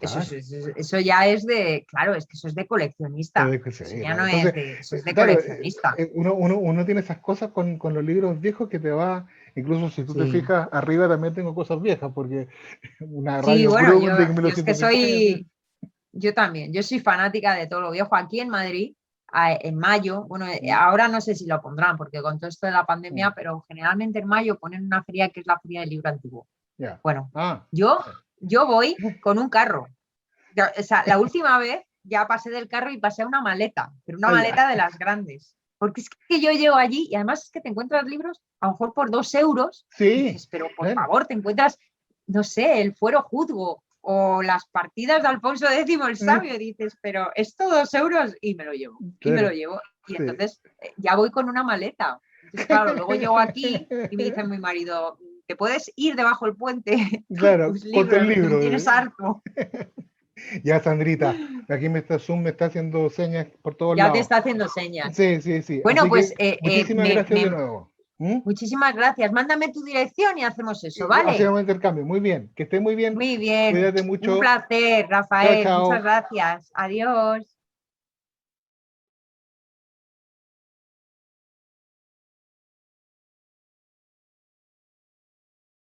Speaker 1: eso ya es de, claro, es que eso es de coleccionista. Eso ya no eso es de coleccionista.
Speaker 2: Uno tiene esas cosas con los libros viejos que te va, incluso si tú te fijas, arriba también tengo cosas viejas, porque una radio
Speaker 1: yo también, yo soy fanática de todo lo viejo. Aquí en Madrid, en mayo, bueno, ahora no sé si lo pondrán, porque con todo esto de la pandemia, pero generalmente en mayo ponen una feria que es la Feria del Libro Antiguo. Bueno, yo voy con un carro. O sea, la última vez ya pasé del carro y pasé a una maleta, pero una maleta de las grandes. Porque es que yo llego allí y además es que te encuentras libros a lo mejor por 2 euros.
Speaker 2: Sí.
Speaker 1: Y dices, pero por favor, te encuentras, no sé, el Fuero Juzgo o las partidas de Alfonso X el Sabio. Dices, pero esto 2 euros y me lo llevo. Y me lo llevo. Y entonces ya voy con una maleta. Entonces, claro, luego llego aquí y me dice mi marido, te puedes ir debajo del puente.
Speaker 2: Claro, con el libro.
Speaker 1: Tienes harto.
Speaker 2: Ya, Sandrita, aquí Zoom me está haciendo señas por todos
Speaker 1: lados.
Speaker 2: Ya
Speaker 1: te está haciendo señas.
Speaker 2: Sí.
Speaker 1: Bueno, pues
Speaker 2: muchísimas gracias de nuevo.
Speaker 1: Muchísimas gracias. Mándame tu dirección y hacemos eso, ¿vale?
Speaker 2: Hacemos intercambio. Muy bien. Que esté muy bien.
Speaker 1: Muy bien.
Speaker 2: Cuídate mucho.
Speaker 1: Un placer, Rafael.
Speaker 2: Chao.
Speaker 1: Muchas gracias. Adiós.